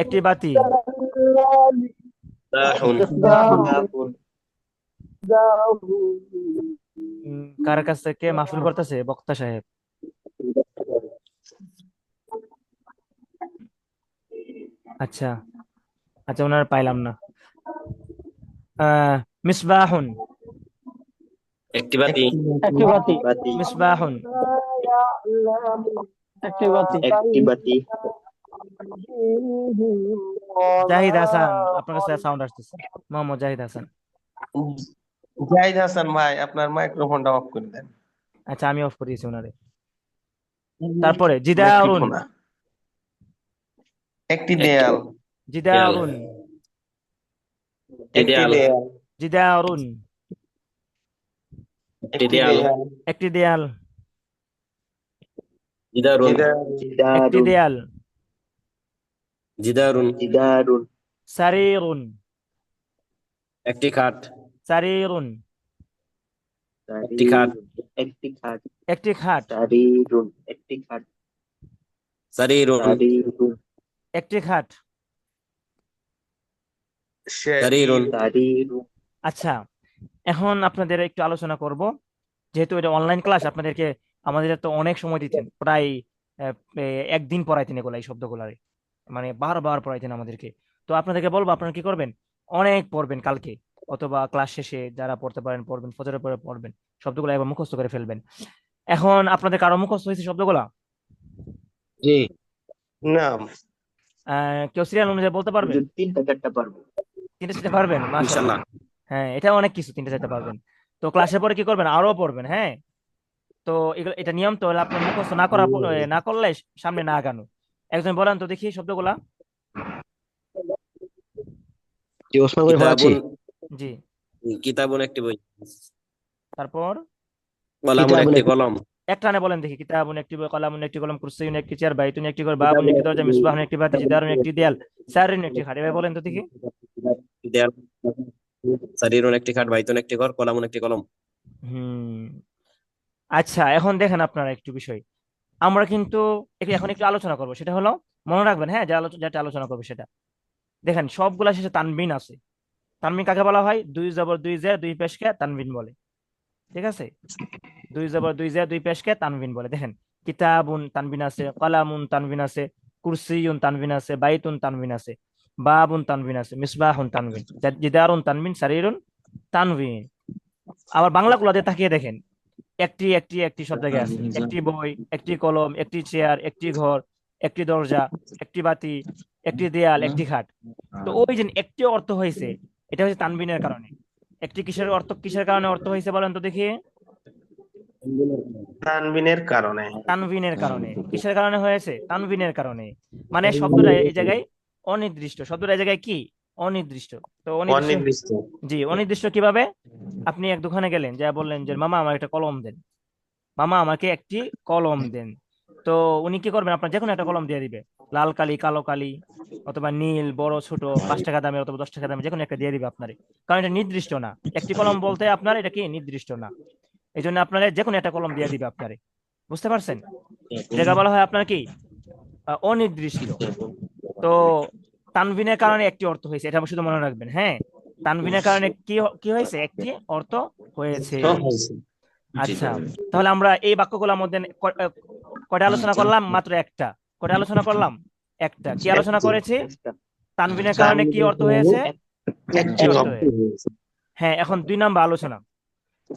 A: একটি বাতি,
C: দাহুন,
E: বাবুন,
A: কার কাছ থেকে মাহফিল করতেছে বক্তা সাহেব? আচ্ছা আচ্ছা, ওনার পাইলাম না। মিসবাহুন,
C: একটি বাতি,
F: একটি বাতি
E: বাতি,
A: মিসবাহুন,
F: একটি বাতি
E: একটি বাতি,
A: জাহিদ হাসান, আপনার কাছে সাউন্ড আসতেছে, মোহাম্মদ জাহিদ হাসান।
E: জাহিদ হাসান ভাই, আপনার মাইক্রোফোনটা অফ করে দেন।
A: আচ্ছা, আমি অফ করিয়েছি ওনারে। তারপরে জিদারুন,
E: মাইক্রোফোন একটি দেয়াল,
A: জিদারুন,
C: একটি দেয়াল,
A: জিদারুন,
C: একটি দেয়াল,
A: একটি দেয়াল,
C: জিদারুন,
A: একটি
E: জিদারুন,
A: দেয়াল,
C: জিদারুন,
E: জিদারুন,
A: সারিরুন,
C: একটি খাট,
A: সারিরুন,
C: একটি খাট,
E: একটি খাট,
A: একটি খাট,
E: সারিরুন, একটি খাট,
C: সারিরুন,
E: সারিরুন,
A: একটি খাট।
C: সারিরুন,
E: সারিরুন,
A: আচ্ছা, এখন আপনাদের একটু আলোচনা করব, যেহেতু এটা অনলাইন ক্লাস, আপনাদেরকে আমাদের তো অনেক সময় দিতেন, প্রায় একদিন পড়াইতেন এগুলা, এই শব্দগুলারে, মানে বারবার পড়াইতেন আমাদেরকে। তো আপনাদেরকে বলবো, আপনারা কি করবেন, অনেক পড়বেন কালকে, অথবা ক্লাস শেষে যারা পড়তে পারেন পড়বেন, ফজরের পরে পড়বেন, শব্দগুলো একবার মুখস্থ করে ফেলবেন। এখন আপনাদের কারো মুখস্থ হয়েছে শব্দগুলা?
C: জি,
E: না
A: কেউ সিরিয়াল অনুযায়ী বলতে পারবেন?
E: তিনটা চারটা পারবো।
A: তিনটে চারটে পারবেন? মাশাআল্লাহ।
C: ইনশাআল্লাহ।
A: হ্যাঁ, এটা অনেক কিছু, তিনটে চারটে পারবেন। তো ক্লাসের পরে কি করবেন, আরো পড়বেন। হ্যাঁ, তো এটা নিয়ম, তো আপনার মুখস্থ না করলে সামনে না আগানো। একজন বলেন তো দেখি শব্দগুলা।
E: জি, ওসমান ভাই পড়াচ্ছি।
C: কিতাবুন,
A: জি,
C: কিতাবুন একটি বই,
A: তারপর
C: কলামুন একটি কলম,
A: একটানে বলেন দেখি। কিতাবুন একটি বই, কলামুন একটি কলম, কুরসিয়ুন একটি চেয়ার, বাইতুন একটি ঘর, বাবুন একটি দরজা, মিসবাহুন একটি বাতি, জিদারুন একটি দেয়াল, সারিন একটি খাট। এবার বলেন তো দেখি।
C: দেয়াল, সারিরুন একটি খাট, বাইতুন একটি ঘর, কলামুন একটি কলম।
A: হুম, আচ্ছা, এখন দেখেন আপনারা একটু বিষয়, আমরা কিন্তু এখন একটু আলোচনা করবো, সেটা হলো, মনে রাখবেন, হ্যাঁ, যেটা আলোচনা করবো সেটা দেখেন, সবগুলা শেষে তানবিন আছে। তানবিন কাকে বলা হয়? দুই জবর দুই জের দুই পেশকে তানবিন বলে। ঠিক আছে, দুই জবর দুই জের দুই পেশকে তানবিন বলে। দেখেন, কিতাবুন তানবিন আছে, কলামুন তানবিন আছে, কুরসিয়ুন তানবিন আছে, বাইতুন তানবিন আছে, বাবুন তানবিন আছে, মিসবাহুন তানবিন, জিদারুন তানবিন, সারিরুন তানবিন। আবার বাংলা গুলাতে তাকিয়ে দেখেন, একটি একটি একটি সব জায়গায় আছে। একটি বই, একটি কলম, একটি চেয়ার, একটি ঘর, একটি দরজা, একটি বাতি, একটি দেয়াল, একটি খাট। তো ওই যে একটি অর্থ হয়েছে, এটা হচ্ছে তানবিনের কারণে। একটি কিসের কারণে অর্থ হয়েছে বলেন তো দেখি?
E: তানবিনের কারণে,
A: তানবিনের কারণে। কিসের কারণে হয়েছে? তানবিনের কারণে। মানে শব্দটা এই জায়গায় অনির্দিষ্ট, শব্দটা এই জায়গায় কি? অনির্দিষ্ট। তো অনির্দিষ্ট,
E: অনির্দিষ্ট,
A: জি, অনির্দিষ্ট কিভাবে? আপনি এক দোকানে গেলেন, যা বললেন যে মামা আমার একটা কলম দেন, মামা আমাকে একটি কলম দেন। তো উনি কি করবেন, আপনার যে কোনো একটা কলম দিয়ে দিবে, লাল কালি, কালো কালি, অথবা নীল, বড় ছোট, 5 টাকা দামে অথবা 10 টাকা দামে, যে কোনো একটা দিয়ে দিবে আপনারে। কারণ এটা নির্দিষ্ট না, একটি কলম বলতে আপনার এটা কি নির্দিষ্ট না, এই জন্য আপনার যে কোনো একটা কলম দিয়ে দিবে আপনারে। বুঝতে পারছেন? এটাকে বলা হয় আপনার কি অনির্দিষ্ট। তো তানবিনের কারণে একটি অর্থ হয়েছে, এটা শুধু মনে রাখবেন। হ্যাঁ, তানবিনের কারণে কি হয়েছে? একটি অর্থ হয়েছে। আচ্ছা, তাহলে আমরা এই বাক্যগুলোর মধ্যে কয়টা আলোচনা করলাম? মাত্র একটা। কয়টা আলোচনা করলাম? একটা। কি আলোচনা করেছি? তানবিনের কারণে কি অর্থ হয়েছে? একটি অর্থ হয়েছে। হ্যাঁ, এখন 2 নম্বর আলোচনা।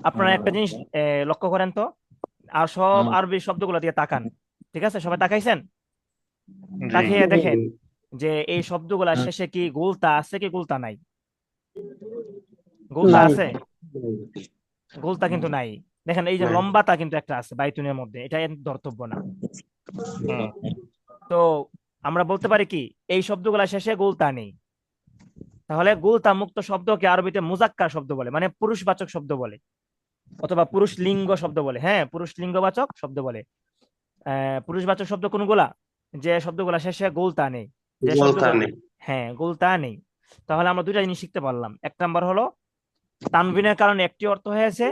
A: আপনারা একটা জিনিস লক্ষ্য করেন তো, আর সব আরবি শব্দগুলো দিয়ে তাকান। ঠিক আছে, সবাই তাকাইছেন?
G: জি
A: তাকিয়ে দেখেন যে এই শব্দগুলা শেষে কি গুলতা আছে কি গুলতা নাই? গুলতা
F: নাই।
A: আছে? গুলতা কিন্তু নাই। দেখেন এই যে
B: নাই।
A: লম্বাতা কিন্তু একটা আছে বাইতুনের মধ্যে, এটা ধর্তব্য না।
G: হুম
A: তো আমরা বলতে পারি কি এই শব্দগুলা শেষে গুলতা নেই। তাহলে গুলতা মুক্ত শব্দকে আরবিতে মুজাক্কার শব্দ বলে, মানে পুরুষবাচক শব্দ বলে, অথবা পুরুষ লিঙ্গ শব্দ বলে। হ্যাঁ, পুরুষ লিঙ্গবাচক শব্দ বলে। পুরুষবাচক শব্দ কোনগুলা? যে শব্দগুলা শেষে গুলতা নেই, যে
B: গোলতা
A: শব্দগুলা,
B: নেই।
A: হ্যাঁ, গুলতা নেই। তাহলে আমরা 2টা জিনিস শিখতে পারলাম। 1 নাম্বার হলো তানবিনের কারণে একটি অর্থ হয়েছে,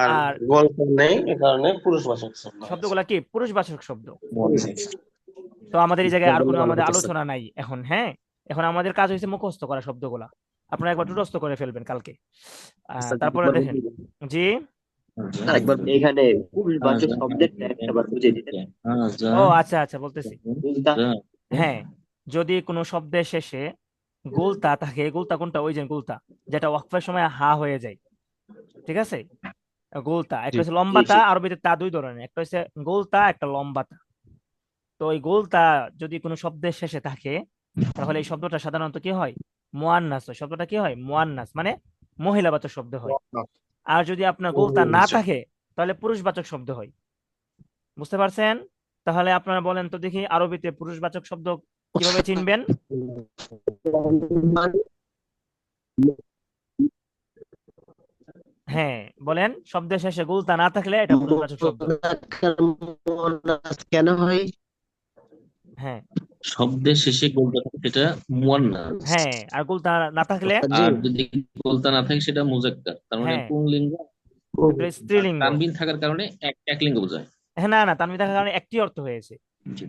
B: আর
A: আর
B: গোলতা নেই, এ কারণে পুরুষবাচক শব্দ হয়েছে।
A: শব্দগুলা কি পুরুষবাচক শব্দ। তো আমাদের এই জায়গায় আর কোনো আমাদের আলোচনা নাই এখন। হ্যাঁ, এখন আমাদের কাজ হয়েছে মুখস্থ করা শব্দগুলা। আপনারা একবার মুখস্থ করে ফেলবেন কালকে। তারপরে দেখেন। জি,
H: আরেকবার এখানে পুরুষবাচক শব্দের ট্যাগটা আবার বুঝিয়ে দিতেন।
A: ও আচ্ছা আচ্ছা, বলতেছি। হ্যাঁ, যদি কোনো শব্দের শেষে গুলতা থাকে, গুলতা কোনটা? ওই যে গুলতা যেটা ওয়াকফের সময় হা হয়ে যায়। ঠিক আছে, গুলতা একটা হচ্ছে লম্বাতা। আরবিতে তা 2 ধরনের, একটা হচ্ছে গুলতা, একটা লম্বাতা। তো ওই গুলতা যদি কোনো শব্দের শেষে থাকে, তাহলে এই শব্দটা সাধারণত কি হয়? মুয়ান্নাস হয়। শব্দটা কি হয়? মুয়ান্নাস, মানে মহিলাবাচক শব্দ হয়। আর যদি আপনার গুলতা না থাকে, তাহলে পুরুষবাচক শব্দ হয়। বুঝতে পারছেন? তাহলে আপনারা বলেন তো দেখি, আরবিতে পুরুষবাচক শব্দ কিভাবে চিনবেন? হ্যাঁ, বলেন, শব্দের শেষে গুলতা না থাকলে এটা পুরুষবাচক শব্দ।
H: কেন হয়?
A: হ্যাঁ
I: শব্দের শেষে গোলতা থাকে সেটা মুয়ান্নাস,
A: হ্যাঁ, আর গুলতা না থাকলে,
I: আর যদি গোলতা না থাকে সেটা মুজাক্কার, তার মানে
A: হ্যাঁ,
I: পুংলিঙ্গ।
A: এটা
I: আর
A: স্ত্রীলিঙ্গ।
I: তানবিন থাকার কারণে এক লিঙ্গ বোঝায়।
A: হ্যাঁ, না না, তানবিন থাকার কারণে একটি অর্থ হয়েছে।
I: জি।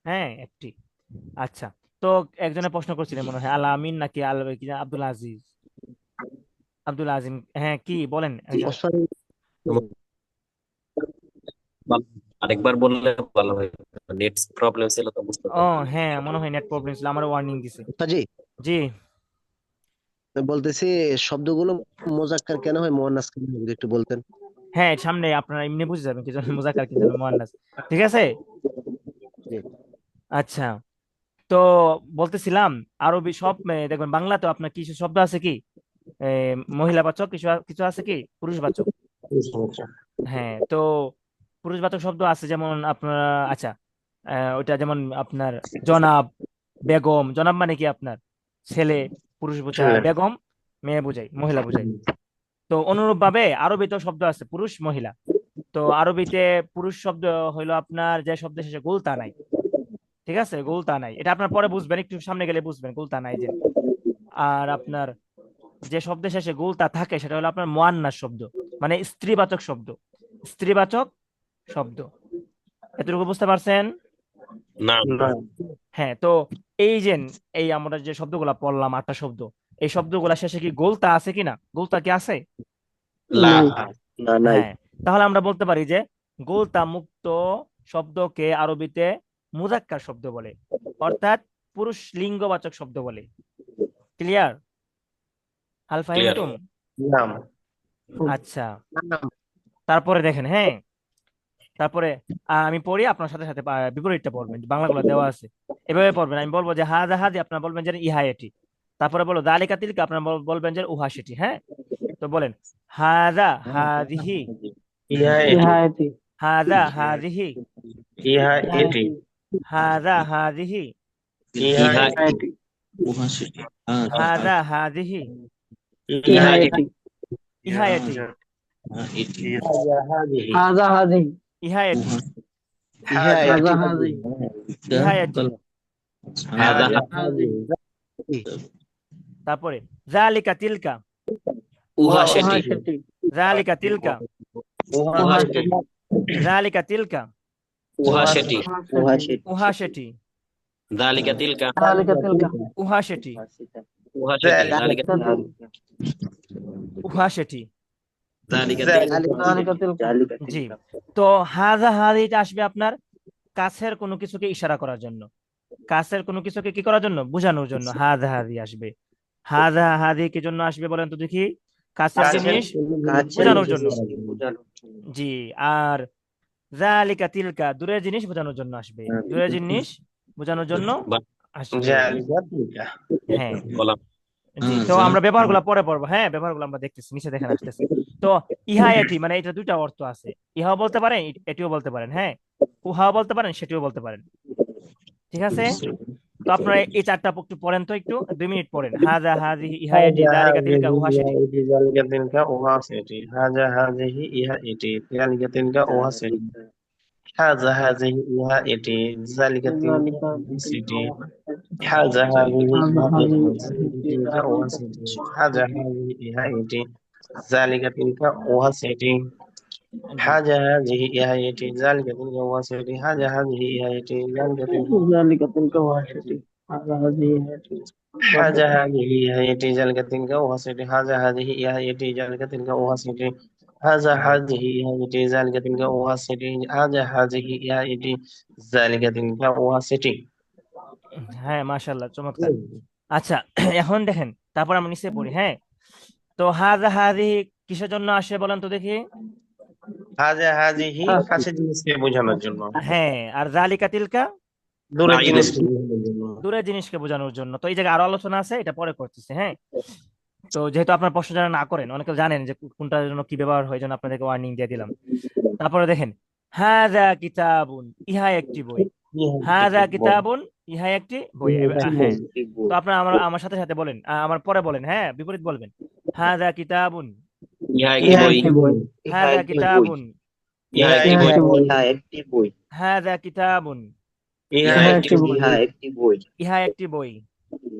A: হ্যাঁ, একটি। আচ্ছা, তো একজনে প্রশ্ন করছিলেন মনে হয়, আল আমিন নাকি আল কি যেন, আব্দুল আজিজ, আব্দুল আজিম। হ্যাঁ, কি বলেন একজন?
C: আরেকবার বললে ভালো হয়, নেট প্রবলেম ছিল তো বুঝতে
A: ও
C: পারলাম।
A: হ্যাঁ, মনে হয় নেট প্রবলেম ছিল, আমার ওয়ার্নিং দিছে।
H: জি,
A: জি,
H: বলতেছি শব্দগুলো মুজাক্কার কেন হয়, মুয়ান্নাস কেন হয়, যদি একটু বলতেন।
A: হ্যাঁ, সামনে আপনারা এমনি বুঝে যাবেন কি জন্য মুজাক্কার কি জন্য মুয়ান্নাস। ঠিক আছে।
H: জি।
A: আচ্ছা, তো বলতেছিলাম আরবি সব দেখবেন, বাংলাতেও আপনার কিছু শব্দ আছে কি মহিলাবাচক, কিছু কিছু আছে কি পুরুষবাচক। হ্যাঁ, তো পুরুষবাচক শব্দ আছে যেমন আপনার, আচ্ছা, ওইটা যেমন আপনার জনাব, বেগম। জনাব মানে কি? আপনার ছেলে, পুরুষ বোঝায়, বেগম মেয়ে বোঝায়, মহিলা বোঝায়। তো অনুরূপ ভাবে আরবিতেও শব্দ আছে পুরুষ মহিলা। তো আরবিতে পুরুষ শব্দ হইলো আপনার যে শব্দ শেষে গুলতা নাই। ঠিক আছে, গুলতা নাই, এটা আপনার পরে বুঝবেন, একটু সামনে গেলে বুঝবেন গুলতা নাই যে। আর আপনার যে শব্দ শেষে গুলতা থাকে সেটা হলো আপনার মুয়ান্নাস শব্দ, মানে স্ত্রীবাচক শব্দ, স্ত্রীবাচক শব্দ। এতটুকু বুঝতে পারছেন?
C: না
A: হ্যাঁ, তো এই যে এই আমরা যে শব্দগুলা পড়লাম 8টা শব্দ, এই শব্দগুলা শেষে কি গোলতা আছে কিনা? গোলতা কি আছে?
H: না, নাই।
A: হ্যাঁ, তাহলে আমরা বলতে পারি যে গোলতা মুক্ত শব্দকে আরবিতে মুজাক্কার শব্দ বলে, অর্থাৎ পুরুষ লিঙ্গবাচক শব্দ বলে। ক্লিয়ার? হাল
C: ক্লিয়ার।
A: ফাহিমতুম?
B: নাম।
A: আচ্ছা, তারপরে দেখেন। হ্যাঁ, তারপরে আমি পড়ি, আপনার সাথে সাথে বিপরীতটা পড়বেন, বাংলাগুলো দেওয়া আছে, এভাবে পড়বেন। আমি বলবো যে হাজা হাজি, আপনারা বলবেন যে ইহা এটি। তারপরে বলো দালিকা তিলকা, আপনারা বলবেন যে উহা সেটি। হ্যাঁ, তো বলেন হাজা হাজিহি,
B: ইহা
F: ইহা
B: এটি।
F: এটি।
A: হাজা হাজিহি,
B: ইহা এটি।
A: হাজা হাজিহি,
B: ইহা
C: ইহা
B: এটি।
F: এটি।
I: উহা সেটি।
A: হাজা হাজিহি,
B: ইহা
F: ইহা
B: এটি।
F: এটি।
A: ইহা এটি,
I: এটি।
B: হাজা হাজিহি।
F: হাজা হাজি।
A: ইহা এটি,
B: হাজা
F: হাজা হাজি।
A: ইহা এটি।
C: হাজা
F: হাজি।
A: তারপরে জালিকা তিলকা,
C: উহা
F: উহা
C: সেটি,
F: সেটি।
A: জালিকা তিলকা,
B: উহা
F: উহা
B: সেটি।
F: সেটি।
A: জালিকা তিলকা,
C: উহা সেটি,
F: উহা সেটি।
A: উহা সেটি।
C: যালিকা তিলকা,
F: যালিকা তিলকা
A: উহা সেটি,
C: উহা সেটি, যালিকা
A: উহা সেটি।
C: যালিকা তিলকা,
F: যালিকা তিলকা
A: জি। তো হাজা হাজিটা আসবে আপনার কাছের কোনো কিছুকে ইশারা করার জন্য, কাছের কোনো কিছুকে কি করার জন্য, বোঝানোর জন্য হাজা হাজি আসবে। হাজা হাজি কি জন্য আসবে বলেন তো দেখি? কাছের জিনিস বোঝানোর জন্য। জি। আর যালিকা তিলকা দূরের জিনিস বোঝানোর জন্য আসবে, দূরের জিনিস বোঝানোর জন্য আসবে।
B: জালিকা তিলকা।
A: হ্যাঁ
C: কলাম,
A: জি। তো আমরা ব্যবহারগুলো পরে পড়বো, হ্যাঁ ব্যবহারগুলো আমরা দেখতেছি, নিচে দেখেন আসতেছে। তো ইহা এটি মানে এটা দুইটা অর্থ আছে, ইহাও বলতে পারেন এটিও বলতে পারেন, হ্যাঁ উহাও বলতে পারেন সেটিও বলতে পারেন, ঠিক আছে? তো আপনারা এই চারটা একটু পড়েন তো, একটু 2 মিনিট পড়েন। হাজা হাজি ইহা এটি যালিকা তিলকা উহা সেটি।
B: জালিকা তিলকা উহা সেটি। হাজা হাজিহি ইহা এটি। জালিকা তিলকা উহা সেটি। হাজা হাজিহি ইহা এটি। জালিকা তিলকা উহা সেটি। হাজা হাজিহি ইহা এটি। তিলকা উহা সেটি। হাজা হাজিহি ইহা এটি। জালিকা তিলকা উহা সেটি।
A: জি
B: হাজা হাজিহি ইহা এটি। জালিকা তিলকা উহা সেটি। হাজা হাজিহি ইহা এটি। জালিকা তিলকা
F: যালিকা তিলকা ওয়াহিদি হাজা হাজি হাজি
B: حاجة هذه هي تلك تلك وسيتي هذا هذه هي تلك تلك وسيتي هذا هذه هي تلك تلك وسيتي هذا هذه هي تلك تلك وسيتي
A: হ্যাঁ মাশাআল্লাহ, চমৎকার। আচ্ছা এখন দেখেন, তারপর আমরা নিচে পড়ি, হ্যাঁ। তো হাজা হাজি কিসের জন্য আসে বলেন তো দেখি?
B: هذا هذه কাছের জিনিসকে বোঝানোর জন্য
A: হ্যাঁ। আর জালিকা তিলকা
B: দূরের
C: বাইরের
B: জিনিসকে বোঝানোর জন্য
A: দূরের জিনিসকে বোঝানোর জন্য। তো এই জায়গায় আরো আলোচনা আছে, এটা পরে করতেছে, হ্যাঁ। তো যেহেতু আপনার প্রশ্ন জানা না করেন, অনেকে জানেন যে কোনটার জন্য কি ব্যবহার হয়, জন্য আপনাদেরকে ওয়ার্নিং দিয়ে দিলাম। তারপরে দেখেন, হাজা কিতাবুন ইহা একটি বই, হাজা কিতাবুন ইহা একটি বই। হ্যাঁ। তো আপনারা আমার সাথে সাথে বলেন, আমার পরে বলেন, হ্যাঁ বিপরীত বলবেন। হাজা কিতাবুন,
C: ইহা একটি বই,
A: হাজা কিতাবুন,
C: ইহা একটি বই,
H: একটি বই
A: হাজা কিতাবুন,
C: ইহা একটি বই,
H: একটি বই
A: ইহা একটি বই,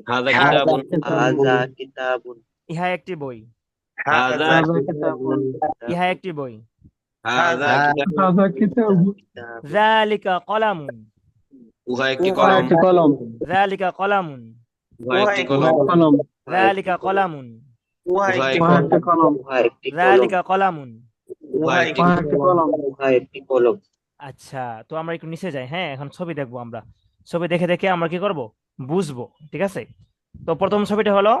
C: হাযা কিতাবুন,
H: হাযা কিতাবুন
A: ইহা একটি বই,
C: হাযা,
A: ইহা একটি বই,
C: হাযা কিতাবুন,
F: হাযা কিতাবুন
A: যালিকা কলামুন,
C: উহা একটি কলম,
F: একটি কলম
A: যালিকা কলামুন,
C: উহা একটি কলম,
F: কলম
A: যালিকা কলামুন,
C: উহা একটি
F: একটি কলম
H: একটি
A: যালিকা কলামুন।
C: উহা একটি
F: একটি কলম
H: একটি কলম
A: আচ্ছা, তো আমরা একটু নিচে যাই, হ্যাঁ এখন ছবি দেখবো আমরা। ছবি দেখে দেখে আমরা কি করব, বুঝবো, ঠিক আছে? তো প্রথম ছবিটা হলো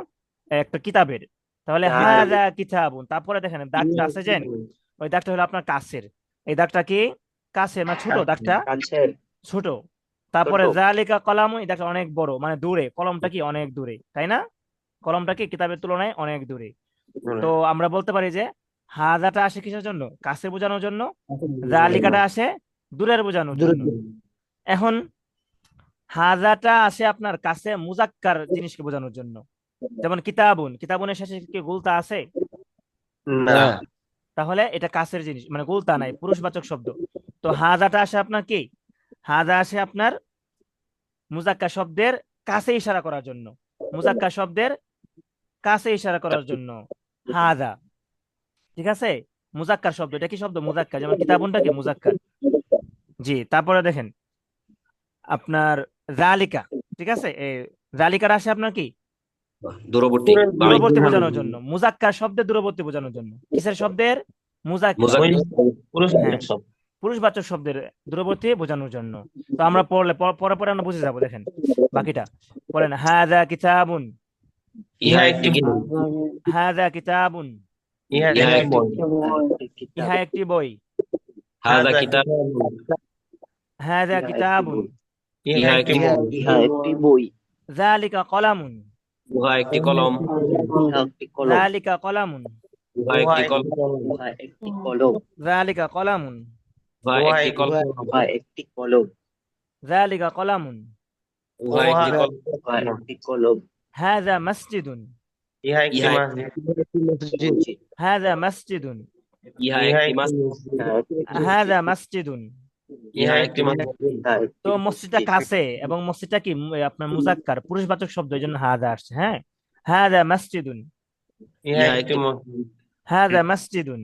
A: একটা কিতাবের, তাহলে হাযা কিতাবুন, তারপরে দেখেন দাগটা আছে যে, ওই দাগটা হলো আপনার কাছের, এই দাগটা কি কাছের মানে ছোট, দাগটা
H: কাছের
A: ছোট। তারপরে
H: ছোট।
A: জালিকা কলামুন, এই দাগটা অনেক বড় মানে দূরে, কলমটা কি অনেক দূরে, তাই না? কলমটা কি কিতাবের তুলনায় অনেক দূরে। তো আমরা বলতে পারি যে হাজাটা আসে কিসের জন্য, কাছে বোঝানোর জন্য, জালিকাটা আসে দূরের বোঝানোর জন্য। এখন হাজাটা আসে আপনার কাছে মুজাক্কার জিনিসকে বোঝানোর জন্য, যেমন কিতাবুন, কিতাবুনের শেষে কি গুলতা আছে?
B: না
A: তাহলে এটা কাছের জিনিস মানে গুলতা নাই, পুরুষবাচক শব্দ। তো হাজাটা আসে আপনার কি, হাজা আসে আপনার মুজাক্কার শব্দের কাছে ইশারা করার জন্য, মুজাক্কার শব্দের কাছে ইশারা করার জন্য হাজা, ঠিক আছে? মুজাক্কার শব্দ, এটা কি শব্দ? মুজাক্কার, যেমন কিতাবুনটা কি মুজাক্কার। জি। তারপরে দেখেন আপনার জালিকা, ঠিক আছে, এই জালিকাটা আসে আপনার কি
C: দূরবর্তী,
A: দূরবর্তী বোঝানোর জন্য, মুজাক্কার শব্দের দূরবর্তী বোঝানোর জন্য। কিসের শব্দের? মুজাক্কার, হ্যাঁ পুরুষবাচক শব্দের দূরবর্তী বোঝানোর জন্য। তো আমরা পড়লে পরে পরে আমরা বুঝে যাবো। দেখেন বাকিটা পড়েন, হাযা কিতাবুন,
C: ইহা একটি কিতাব,
A: হাযা কিতাবুন,
B: ইহা
C: ইহা
B: একটি
C: একটি
B: বই
A: ইহা একটি বই,
C: হাযা কিতাব,
A: হাযা কিতাবুন,
C: ইহা একটি বই,
H: একটি বই
A: যালিকা কলামুন,
C: উহা একটি কলম,
H: একটি কলম
A: যালিকা কলামুন,
C: উহা একটি কলম,
H: একটি কলম
A: যালিকা কলামুন,
C: উহা একটি কলম,
H: একটি কলম
A: যালিকা কলামুন,
C: উহা একটি কলম,
H: একটি কলম
A: হাযা মসজিদুন,
B: ইহা একটি
C: ইহা
B: মসজিদ
A: হাযা মসজিদুন,
C: ইহা
B: ইহা
C: একটি
B: একটি
C: মসজিদ,
A: হাযা মসজিদুন।
C: ইহা একটি মসজিদ,
A: তো মসজিদটা কাছে এবং মসজিদটা কি আপনার মুজাক্কার পুরুষবাচক শব্দ, এই জন্য হাযা আসছে, হ্যাঁ। হাযা মসজিদুন,
B: ইহা একটি মসজিদ
A: হাযা মসজিদুন,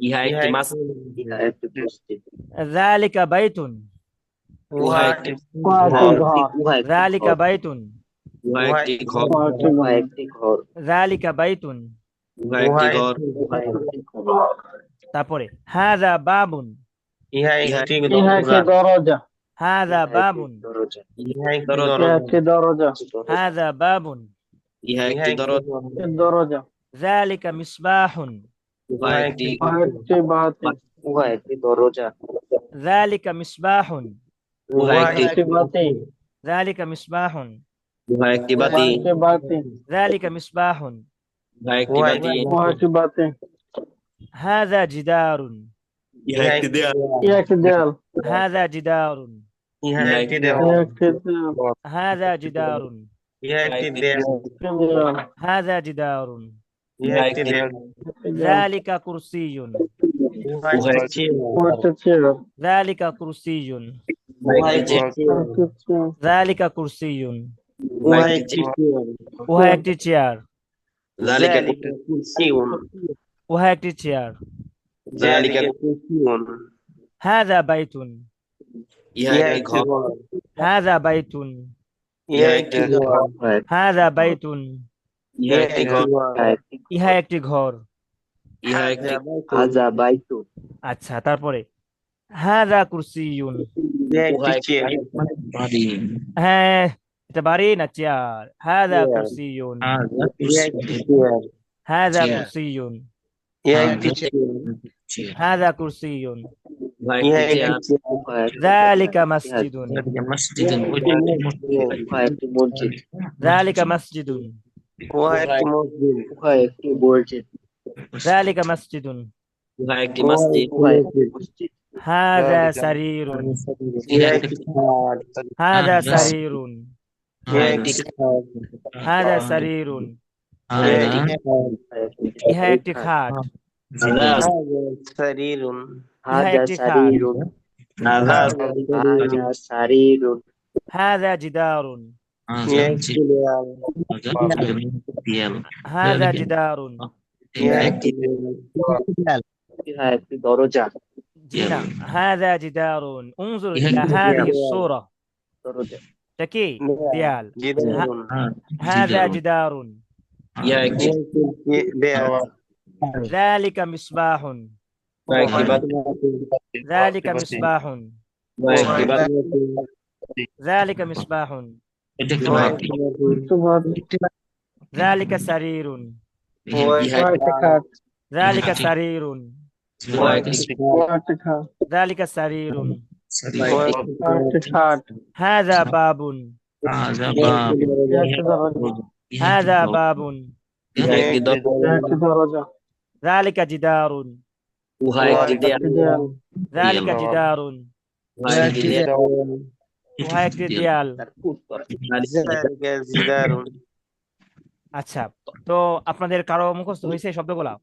C: ইহা
B: ইহা
C: একটি
B: একটি
C: মসজিদ,
H: একটি মসজিদ
A: যালিকা বাইতুন,
B: উহা একটি
F: উহা একটি
B: ঘর
F: ঘর।
H: উহা একটি
A: যালিকা
H: ঘর।
A: বাইতুন,
C: উহা
B: উহা
C: একটি
B: একটি
C: ঘর।
F: উহা একটি
H: উহা
F: ঘর।
H: একটি ঘর।
A: যালিকা বাইতুন।
C: উহা
B: উহা
C: একটি ঘর।
B: একটি
H: উহা
B: ঘর
H: একটি ঘর।
A: তারপরে হাযা বাবুন,
B: ইহা
C: ইহা
B: একটি
F: ইহা একটি
B: দরজা
F: দরজা।
A: হাযা
H: ইহা একটি
A: বাবুন,
H: দরজা।
B: ইহা একটি
C: দরজা।
F: ইহা
B: দরজা
F: একটি দরজা।
H: একটি দরজা।
A: হাযা বাবুন।
C: ইহা
B: ইহা
C: একটি
B: একটি
C: দরজা।
B: দরজা
F: দরজা।
A: যালিকা মিসবাহুন,
C: উহা
B: উহা
C: একটি
B: একটি
F: উহা একটি বাতি।
H: উহা একটি দরজা।
A: যালিকা মিসবাহুন,
C: উহা
B: উহা
C: একটি
F: একটি বাতি।
A: যালিকা মিসবাহুন,
C: উহা একটি
F: উহা
C: বাতি।
F: একটি বাতি।
A: যালিকা মিসবাহুন।
C: উহা একটি
B: উহা
C: বাতি।
F: উহা একটি বাতি।
A: হাযা জিদারুন,
C: ইহা
B: ইহা
C: একটি
B: একটি
C: দেয়াল।
B: দেয়াল
F: ইহা একটি দেয়াল।
A: হাযা জিদারুন,
B: ইহা
C: ইহা
B: একটি
C: একটি
B: দেয়াল
F: ইহা একটি দেয়াল।
A: হাযা জিদারুন,
B: ইহা
C: ইহা
B: একটি
C: একটি
B: দেয়াল
F: একটি দেয়াল।
A: হাযা জিদারুন।
B: ইহা
C: ইহা
B: একটি
C: একটি
B: দেয়াল
F: একটি দেয়াল।
A: যালিকা কুরসিয়ুন,
B: উহা
C: উহা
B: একটি
C: একটি
B: চেয়ার
F: উহা একটি চেয়ার।
A: যালিকা কুরসিয়ুন,
B: উহা
C: একটি
B: একটি
F: উহা
B: চেয়ার
F: একটি চেয়ার।
A: যালিকা কুরসিয়ুন।
C: উহা
B: উহা
C: একটি
B: একটি চেয়ার
A: উহা একটি চেয়ার,
C: যালিকা
B: যালিকা কুরসিউন
A: উহা একটি চেয়ার।
C: যালিকা
B: যালিকা কুরসিউন
A: হাযা বাইতুন,
C: ইহা
B: ইহা
C: একটি
B: একটি
C: ঘর।
B: ঘর
A: হাযা বাইতুন,
B: ইহা একটি ঘর
H: উহা একটি
A: হাযা বাইতুন।
C: ইহা
B: ইহা
C: একটি
B: একটি
C: ঘর।
B: ঘর
H: উহা একটি
A: ইহা
H: ঘর।
A: একটি ঘর।
C: ইহা একটি
H: হাযা বাইতুন।
A: আচ্ছা, তারপরে হাযা কুরসিয়ুন।
B: ইহা
C: উহা
B: একটি
C: একটি
B: চেয়ার
I: বাড়ি
A: হ্যাঁ, এটা বাড়ি না চেয়ার? হাযা
B: চেয়ার
A: কুরসিয়ুন,
I: হাযা
B: ইহা একটি চেয়ার
A: হাযা
I: চেয়ার।
A: কুরসিয়ুন,
B: ইহা
I: হাযা
B: একটি চেয়ার
I: চেয়ার।
A: হাযা কুরসিয়ুন।
C: উহা
B: ইহা
C: একটি
B: একটি
C: চেয়ার।
B: চেয়ার
H: উহা একটি
A: যালিকা
H: চেয়ার।
A: মসজিদুন,
I: মসজিদুন
B: একটি
I: ওইটা
B: মসজিদ
H: উহা একটি মসজিদ।
A: যালিকা মসজিদুন,
B: উহা একটি মসজিদ
H: উহা একটি মসজিদ।
A: যালিকা মসজিদুন।
C: উহা একটি
B: উহা
C: মসজিদ।
B: একটি
H: উহা একটি
B: মসজিদ
H: মসজিদ।
A: হাযা সারিরুন,
B: ইহা
I: ইহা
B: একটি খাট
A: হাযা
I: হাযা
A: সারিরুন,
B: ইহা
C: উহা
B: একটি
C: একটি
B: খাট
A: হাযা সারিরুন।
B: ইহা
I: হাযা
B: একটি খাট
H: উহা একটি
A: ইহা একটি খাট,
C: হাযা
B: হাযা সারিরুন
A: ইহা
H: হাযা
A: একটি খাট।
H: সারিরুন।
C: হাযা
B: হাযা
H: হাযা
B: সারিরুন
H: সারিরুন।
A: হাযা জিদারুন,
B: ইহা একটি দেয়াল
I: দেয়াল।
A: হাযা জিদারুন।
B: ইহা
H: ইহা
B: একটি
H: একটি
B: দেয়াল
H: ইহা একটি দরজা।
A: জি না, হাযা জিদারুন। انظر
I: ইহা
A: إلى
I: একটি
A: هذه
B: দেয়াল
A: الصورة.
H: দরজা।
A: এটা কি? দেয়াল। হা-
B: জিদারুন
A: হাযা জিদারুন।
C: ইহা একটি
B: ইহা একটি দেয়াল
A: ذلك مصباح.
C: উহা একটি বাতি।
A: ذلك مصباح.
C: উহা একটি বাতি।
A: ذلك مصباح.
I: এটা একটা
B: উহা
I: বাতি।
B: একটি বাতি
F: একটি বাতি।
A: ذلك سرير.
B: উহা
C: ইহা
F: উহা
B: একটি
F: একটি খাট।
A: ذلك
I: ইহা একটি-
A: سرير.
C: উহা একটি
F: উহা একটি খাট।
A: ذلك سرير.
B: উহা একটি
F: উহা একটি খাট।
A: هذا باب.
I: হাযা
B: ইহা
I: বাব।
B: একটি
F: ইহা
B: দরজা
F: একটি দরজা।
I: ইহা একটি
A: هذا
I: ঘর।
A: باب.
C: ইহা
B: ইহা
C: একটি
B: একটি
C: দরজা।
F: ইহা একটি দরজা।
A: ذلك جدار.
C: উহা
B: উহা
C: একটি
B: একটি
C: দেয়াল।
F: দেয়াল।
A: ذلك
I: দেয়াল।
A: جدار.
C: উহা
B: ইহা
C: একটি
B: একটি
C: দেয়াল।
B: দেয়াল
A: উহা একটি দেয়াল।
H: তার উত্তর।
B: যালিকা জিদারুন
A: আচ্ছা, তো আপনাদের কারো মুখস্থ হয়েছে এই শব্দগুলা?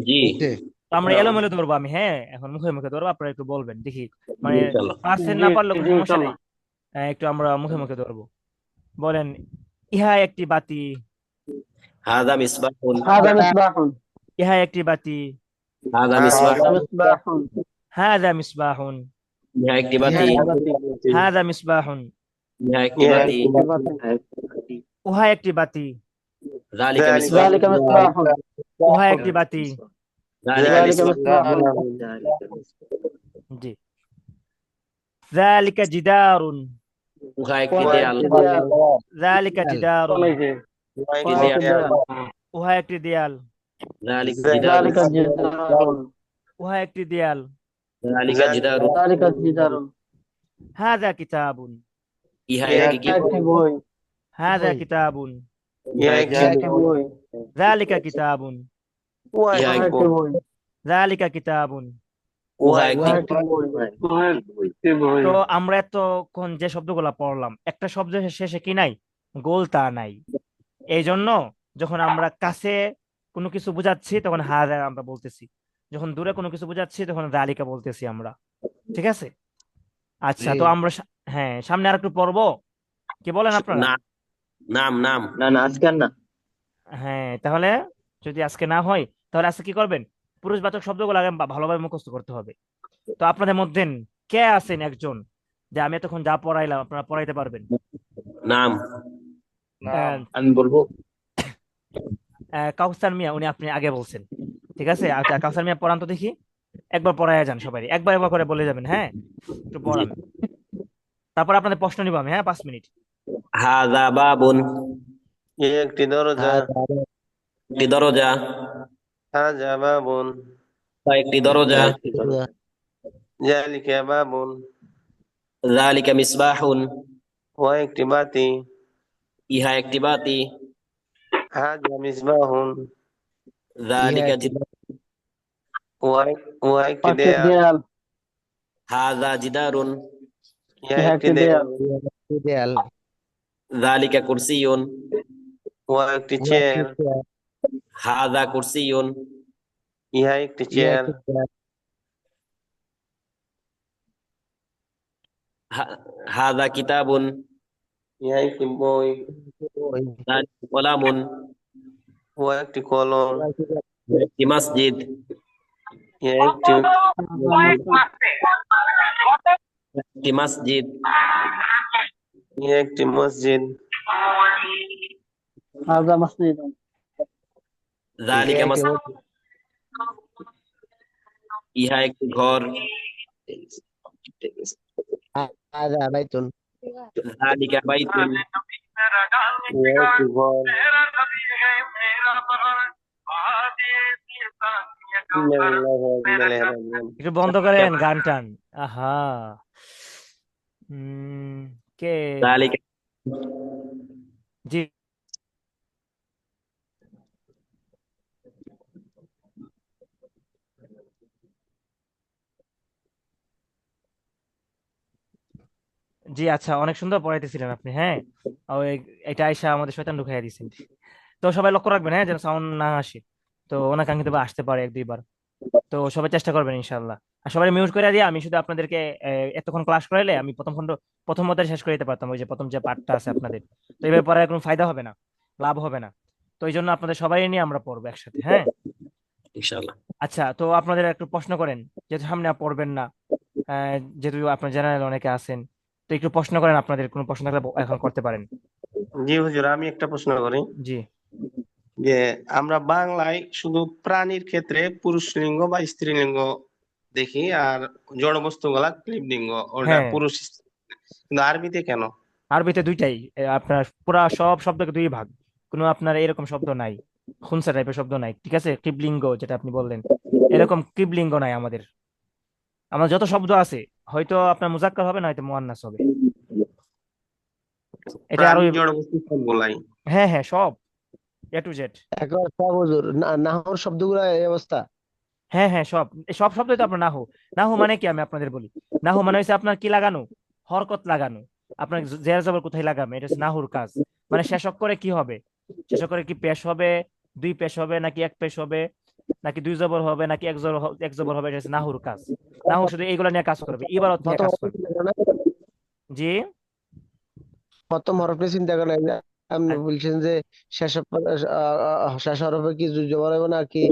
C: জি
A: তো আমরা এলোমেলো ধরবো, আমি হ্যাঁ এখন মুখে মুখে ধরবো, আপনারা একটু বলবেন দেখি, মানে
C: ইনশাআল্লাহ।
A: পারছেন
F: জি
A: না পারলে কোনো
F: জি
A: সমস্যা নেই।
F: ইনশাল্লাহ।
A: একটু আমরা মুখে মুখে ধরবো। বলেন, ইহা একটি বাতি।
C: হাযা মিসবাহুন।
F: হাযা মিসবাহুন।
A: ইহা একটি বাতি।
C: হাযা
F: হাযা
C: মিসবাহুন।
F: মিসবাহুন।
A: হাযা মিসবাহুন।
C: ইহা একটি
F: ইহা
C: বাতি।
F: একটি বাতি।
A: হাযা মিসবাহুন।
C: ইহা একটি
B: ইহা
C: বাতি।
B: একটি বাতি
H: ইহা একটি বাতি।
A: উহা একটি বাতি।
C: যালিকা
B: যালিকা
C: মিসবাহুন।
F: যালিকা মিসবাহুন।
A: উহা একটি বাতি।
C: যালিকা
F: যালিকা
C: মিসবাহুন।
F: মিসবাহুন।
H: যালিকা মিসবাহুন।
A: জি। যালিকা জিদারুন।
C: উহা একটি
F: উহা
C: দেয়াল।
F: একটি দেয়াল।
A: যালিকা জিদারুন।
F: চলেছে।
B: উহা
C: একটি
F: উহা
B: একটি
F: একটি
C: দেয়াল।
F: দেয়াল।
A: উহা একটি দেয়াল।
C: যালিকা
F: যালিকা
C: জিদারুন।
F: জিদারুন।
A: উহা একটি দেয়াল।
C: যালিকা জিদারুন।
F: যালিকা জিদারুন।
A: হাযা কিতাবুন।
C: ইহা
B: ইহা
C: একটি
F: ইহা একটি বই।
A: হাযা কিতাবুন।
B: ইহা
F: ইহা
B: একটি
F: একটি বই।
A: যালিকা কিতাবুন।
B: উহা
C: ইহা
F: উহা
B: একটি
F: একটি বই।
A: যালিকা কিতাবুন।
C: উহা
F: উহা
C: একটি
F: একটি বই।
H: উহা একটি বই।
A: তো আমরা এতক্ষণ যে শব্দগুলা পড়লাম, একটা শব্দ শেষে কি নাই? গোলতা নাই। এই জন্য যখন আমরা কাছে কোনো কিছু বোঝাচ্ছি তখন হাযা আমরা বলতেছি, যখন দূরে কোনো কিছু বোঝাচ্ছি তখন যালিকা বলতেছি আমরা। ঠিক আছে? আচ্ছা, তো আমরা হ্যাঁ সামনে আর একটু পড়বো, কি বলেন আপনারা?
C: নাম নাম নাম
H: না না আজকে আর না।
A: হ্যাঁ, তাহলে যদি আজকে না হয় তাহলে আজকে কি করবেন? পুরুষবাচক শব্দগুলো আগে ভালোভাবে মুখস্থ করতে হবে। তো আপনাদের মধ্যে কে আছেন একজন যে আমি এতক্ষণ যা পড়াইলাম আপনারা পড়াইতে পারবেন?
C: নাম।
A: আহ,
H: আমি বলবো
A: কাউসার মিয়া, উনি আপনি আগে বলছেন। ঠিক আছে, আচ্ছা কাউসার মিয়া পড়ান তো দেখি, একবার পড়াইয়া যান সবাই, একবার একবার করে বলে যাবেন, হ্যাঁ একটু
C: জি।
A: পড়ান। তারপর আপনাদের প্রশ্ন নিব আমি, হ্যাঁ 5 মিনিট।
C: হাযা বাবুন,
B: এ একটি দরজা।
C: একটি দরজা।
B: হাযা বাবুন।
C: একটি দরজা।
B: যালিকা বাবুন।
C: যালিকা মিসবাহুন,
B: ওয়া একটি বাতি।
C: ইহা একটি বাতি।
B: হাযা মিসবাহুন।
C: যালিকা জিদার,
B: ওয়া একটি
F: পাশে
B: দেয়াল।
F: দেয়াল।
C: হাযা জিদারুন,
B: ইহা
F: ইহা
B: একটি
F: একটি
B: দেয়াল।
F: দেয়াল।
C: যালিকা কুরসিয়ুন,
B: ওয়া একটি চেয়ার।
C: হাযা কুরসিয়ুন,
B: ইহা একটি চেয়ার।
C: হাযা কিতাবুন,
B: ইহা একটি বই।
C: যালিকা কলামুন,
B: ওয়া একটি কলম।
C: একটি মসজিদ,
B: ইহা একটি
C: একটি মসজিদ।
B: ইহা একটি মসজিদ।
F: হাযা মাসজিদ।
C: যালিকা মসজিদ, ইহা একটি ঘর।
F: হাযা বাইতুন।
C: যালিকা বাইতুন,
B: ইহা একটি ঘর। ইন্না লিল্লাহি ওয়া ইন্না ইলাইহি রাজিউন।
A: একটু বন্ধ করেন গান টান। আহা, কে?
C: যালিকা
A: জি, জি আচ্ছা, অনেক সুন্দর পড়াইতেছিলেন আপনি, হ্যাঁ। ওই এটা আইসা আমাদের শয়তান ঢুকাইয়া দিয়েছেন। তো সবাই লক্ষ্য রাখবেন, হ্যাঁ, যেন সাউন্ড না আসে। তো অনাকাঙ্ক্ষিত ভাবে আসতে পারে 1-2 বার। তো সবাই চেষ্টা করবেন ইনশাল্লাহ। আর সবাই মিউট করে দিয়ে আমি শুধু আপনাদেরকে এতক্ষণ ক্লাস করাইলে আমি প্রথম অধ্যায় শেষ করে দিতে পারতাম, ওই যে প্রথম যে পার্টটা আছে আপনাদের। তো এইভাবে পড়ার কোনো ফায়দা হবে না, লাভ হবে না। তো এই জন্য আপনাদের সবাই নিয়ে আমরা পড়বো একসাথে, হ্যাঁ।
C: ইনশাআল্লাহ।
A: আচ্ছা, তো আপনাদের একটু প্রশ্ন করেন, যেহেতু সামনে আর পড়বেন না। যেহেতু আপনার জেনারেল অনেকে আছেন, তো একটু প্রশ্ন করেন, আপনাদের কোনো প্রশ্ন থাকলে এখন করতে পারেন।
B: জি হুজুর, আমি একটা প্রশ্ন করি
A: জি,
B: যে আমরা বাংলায় শুধু প্রাণীর ক্ষেত্রে পুরুষ লিঙ্গ বা স্ত্রীলিঙ্গ দেখি, আর জড় বস্তু গুলা ক্লিবলিঙ্গ, ওটা
A: হ্যাঁ,
B: পুরুষ স্ত্রী। কিন্তু আরবিতে কেন?
A: আরবিতে দুইটাই, আপনার পুরা সব শব্দকে 2 ভাগ। কোনো আপনার এরকম শব্দ নাই, খুনসা টাইপের শব্দ নাই, ঠিক আছে। ক্লিবলিঙ্গ যেটা আপনি বললেন, এরকম ক্লিবলিঙ্গ নাই আমাদের। আমার যত শব্দ আছে, হয়তো আপনার মুজাক্কার হবে, না হয়তো মুয়ান্নাস হবে। এটা আরো,
B: প্রাণী জড় বস্তু সবগুলাই।
A: হ্যাঁ হ্যাঁ, সব A to Z।
F: একবার সব হুজুর নাহর শব্দগুলো এই অবস্থা।
A: হ্যাঁ হ্যাঁ, সব সব শব্দই তো আপনার নাহু। নাহু মানে কি আমি আপনাদের বলি। নাহু মানে হচ্ছে আপনার কি লাগানো, হরকত লাগানো। আপনার জের জবর কোথায় লাগাবে, এটা হচ্ছে নাহুর কাজ। মানে শেষ অক্ষরে কি হবে, শেষ অক্ষরে কি পেশ হবে, 2 পেশ হবে, নাকি 1 পেশ হবে, নাকি 2 জবর হবে, নাকি এক জবর হবে, এটা হচ্ছে নাহুর কাজ। নাহু শুধু এইগুলা নিয়ে কাজ করবে, ইবারত নিয়ে
F: প্রথম
A: কাজ
F: হরফে
A: করবে।
F: চিন্তা করে না,
A: জি।
F: প্রথম হরফে চিন্তা করে না। আপনি
A: আর
F: বলছেন যে শেষ শেষ হরফে কি জবর হবে না কি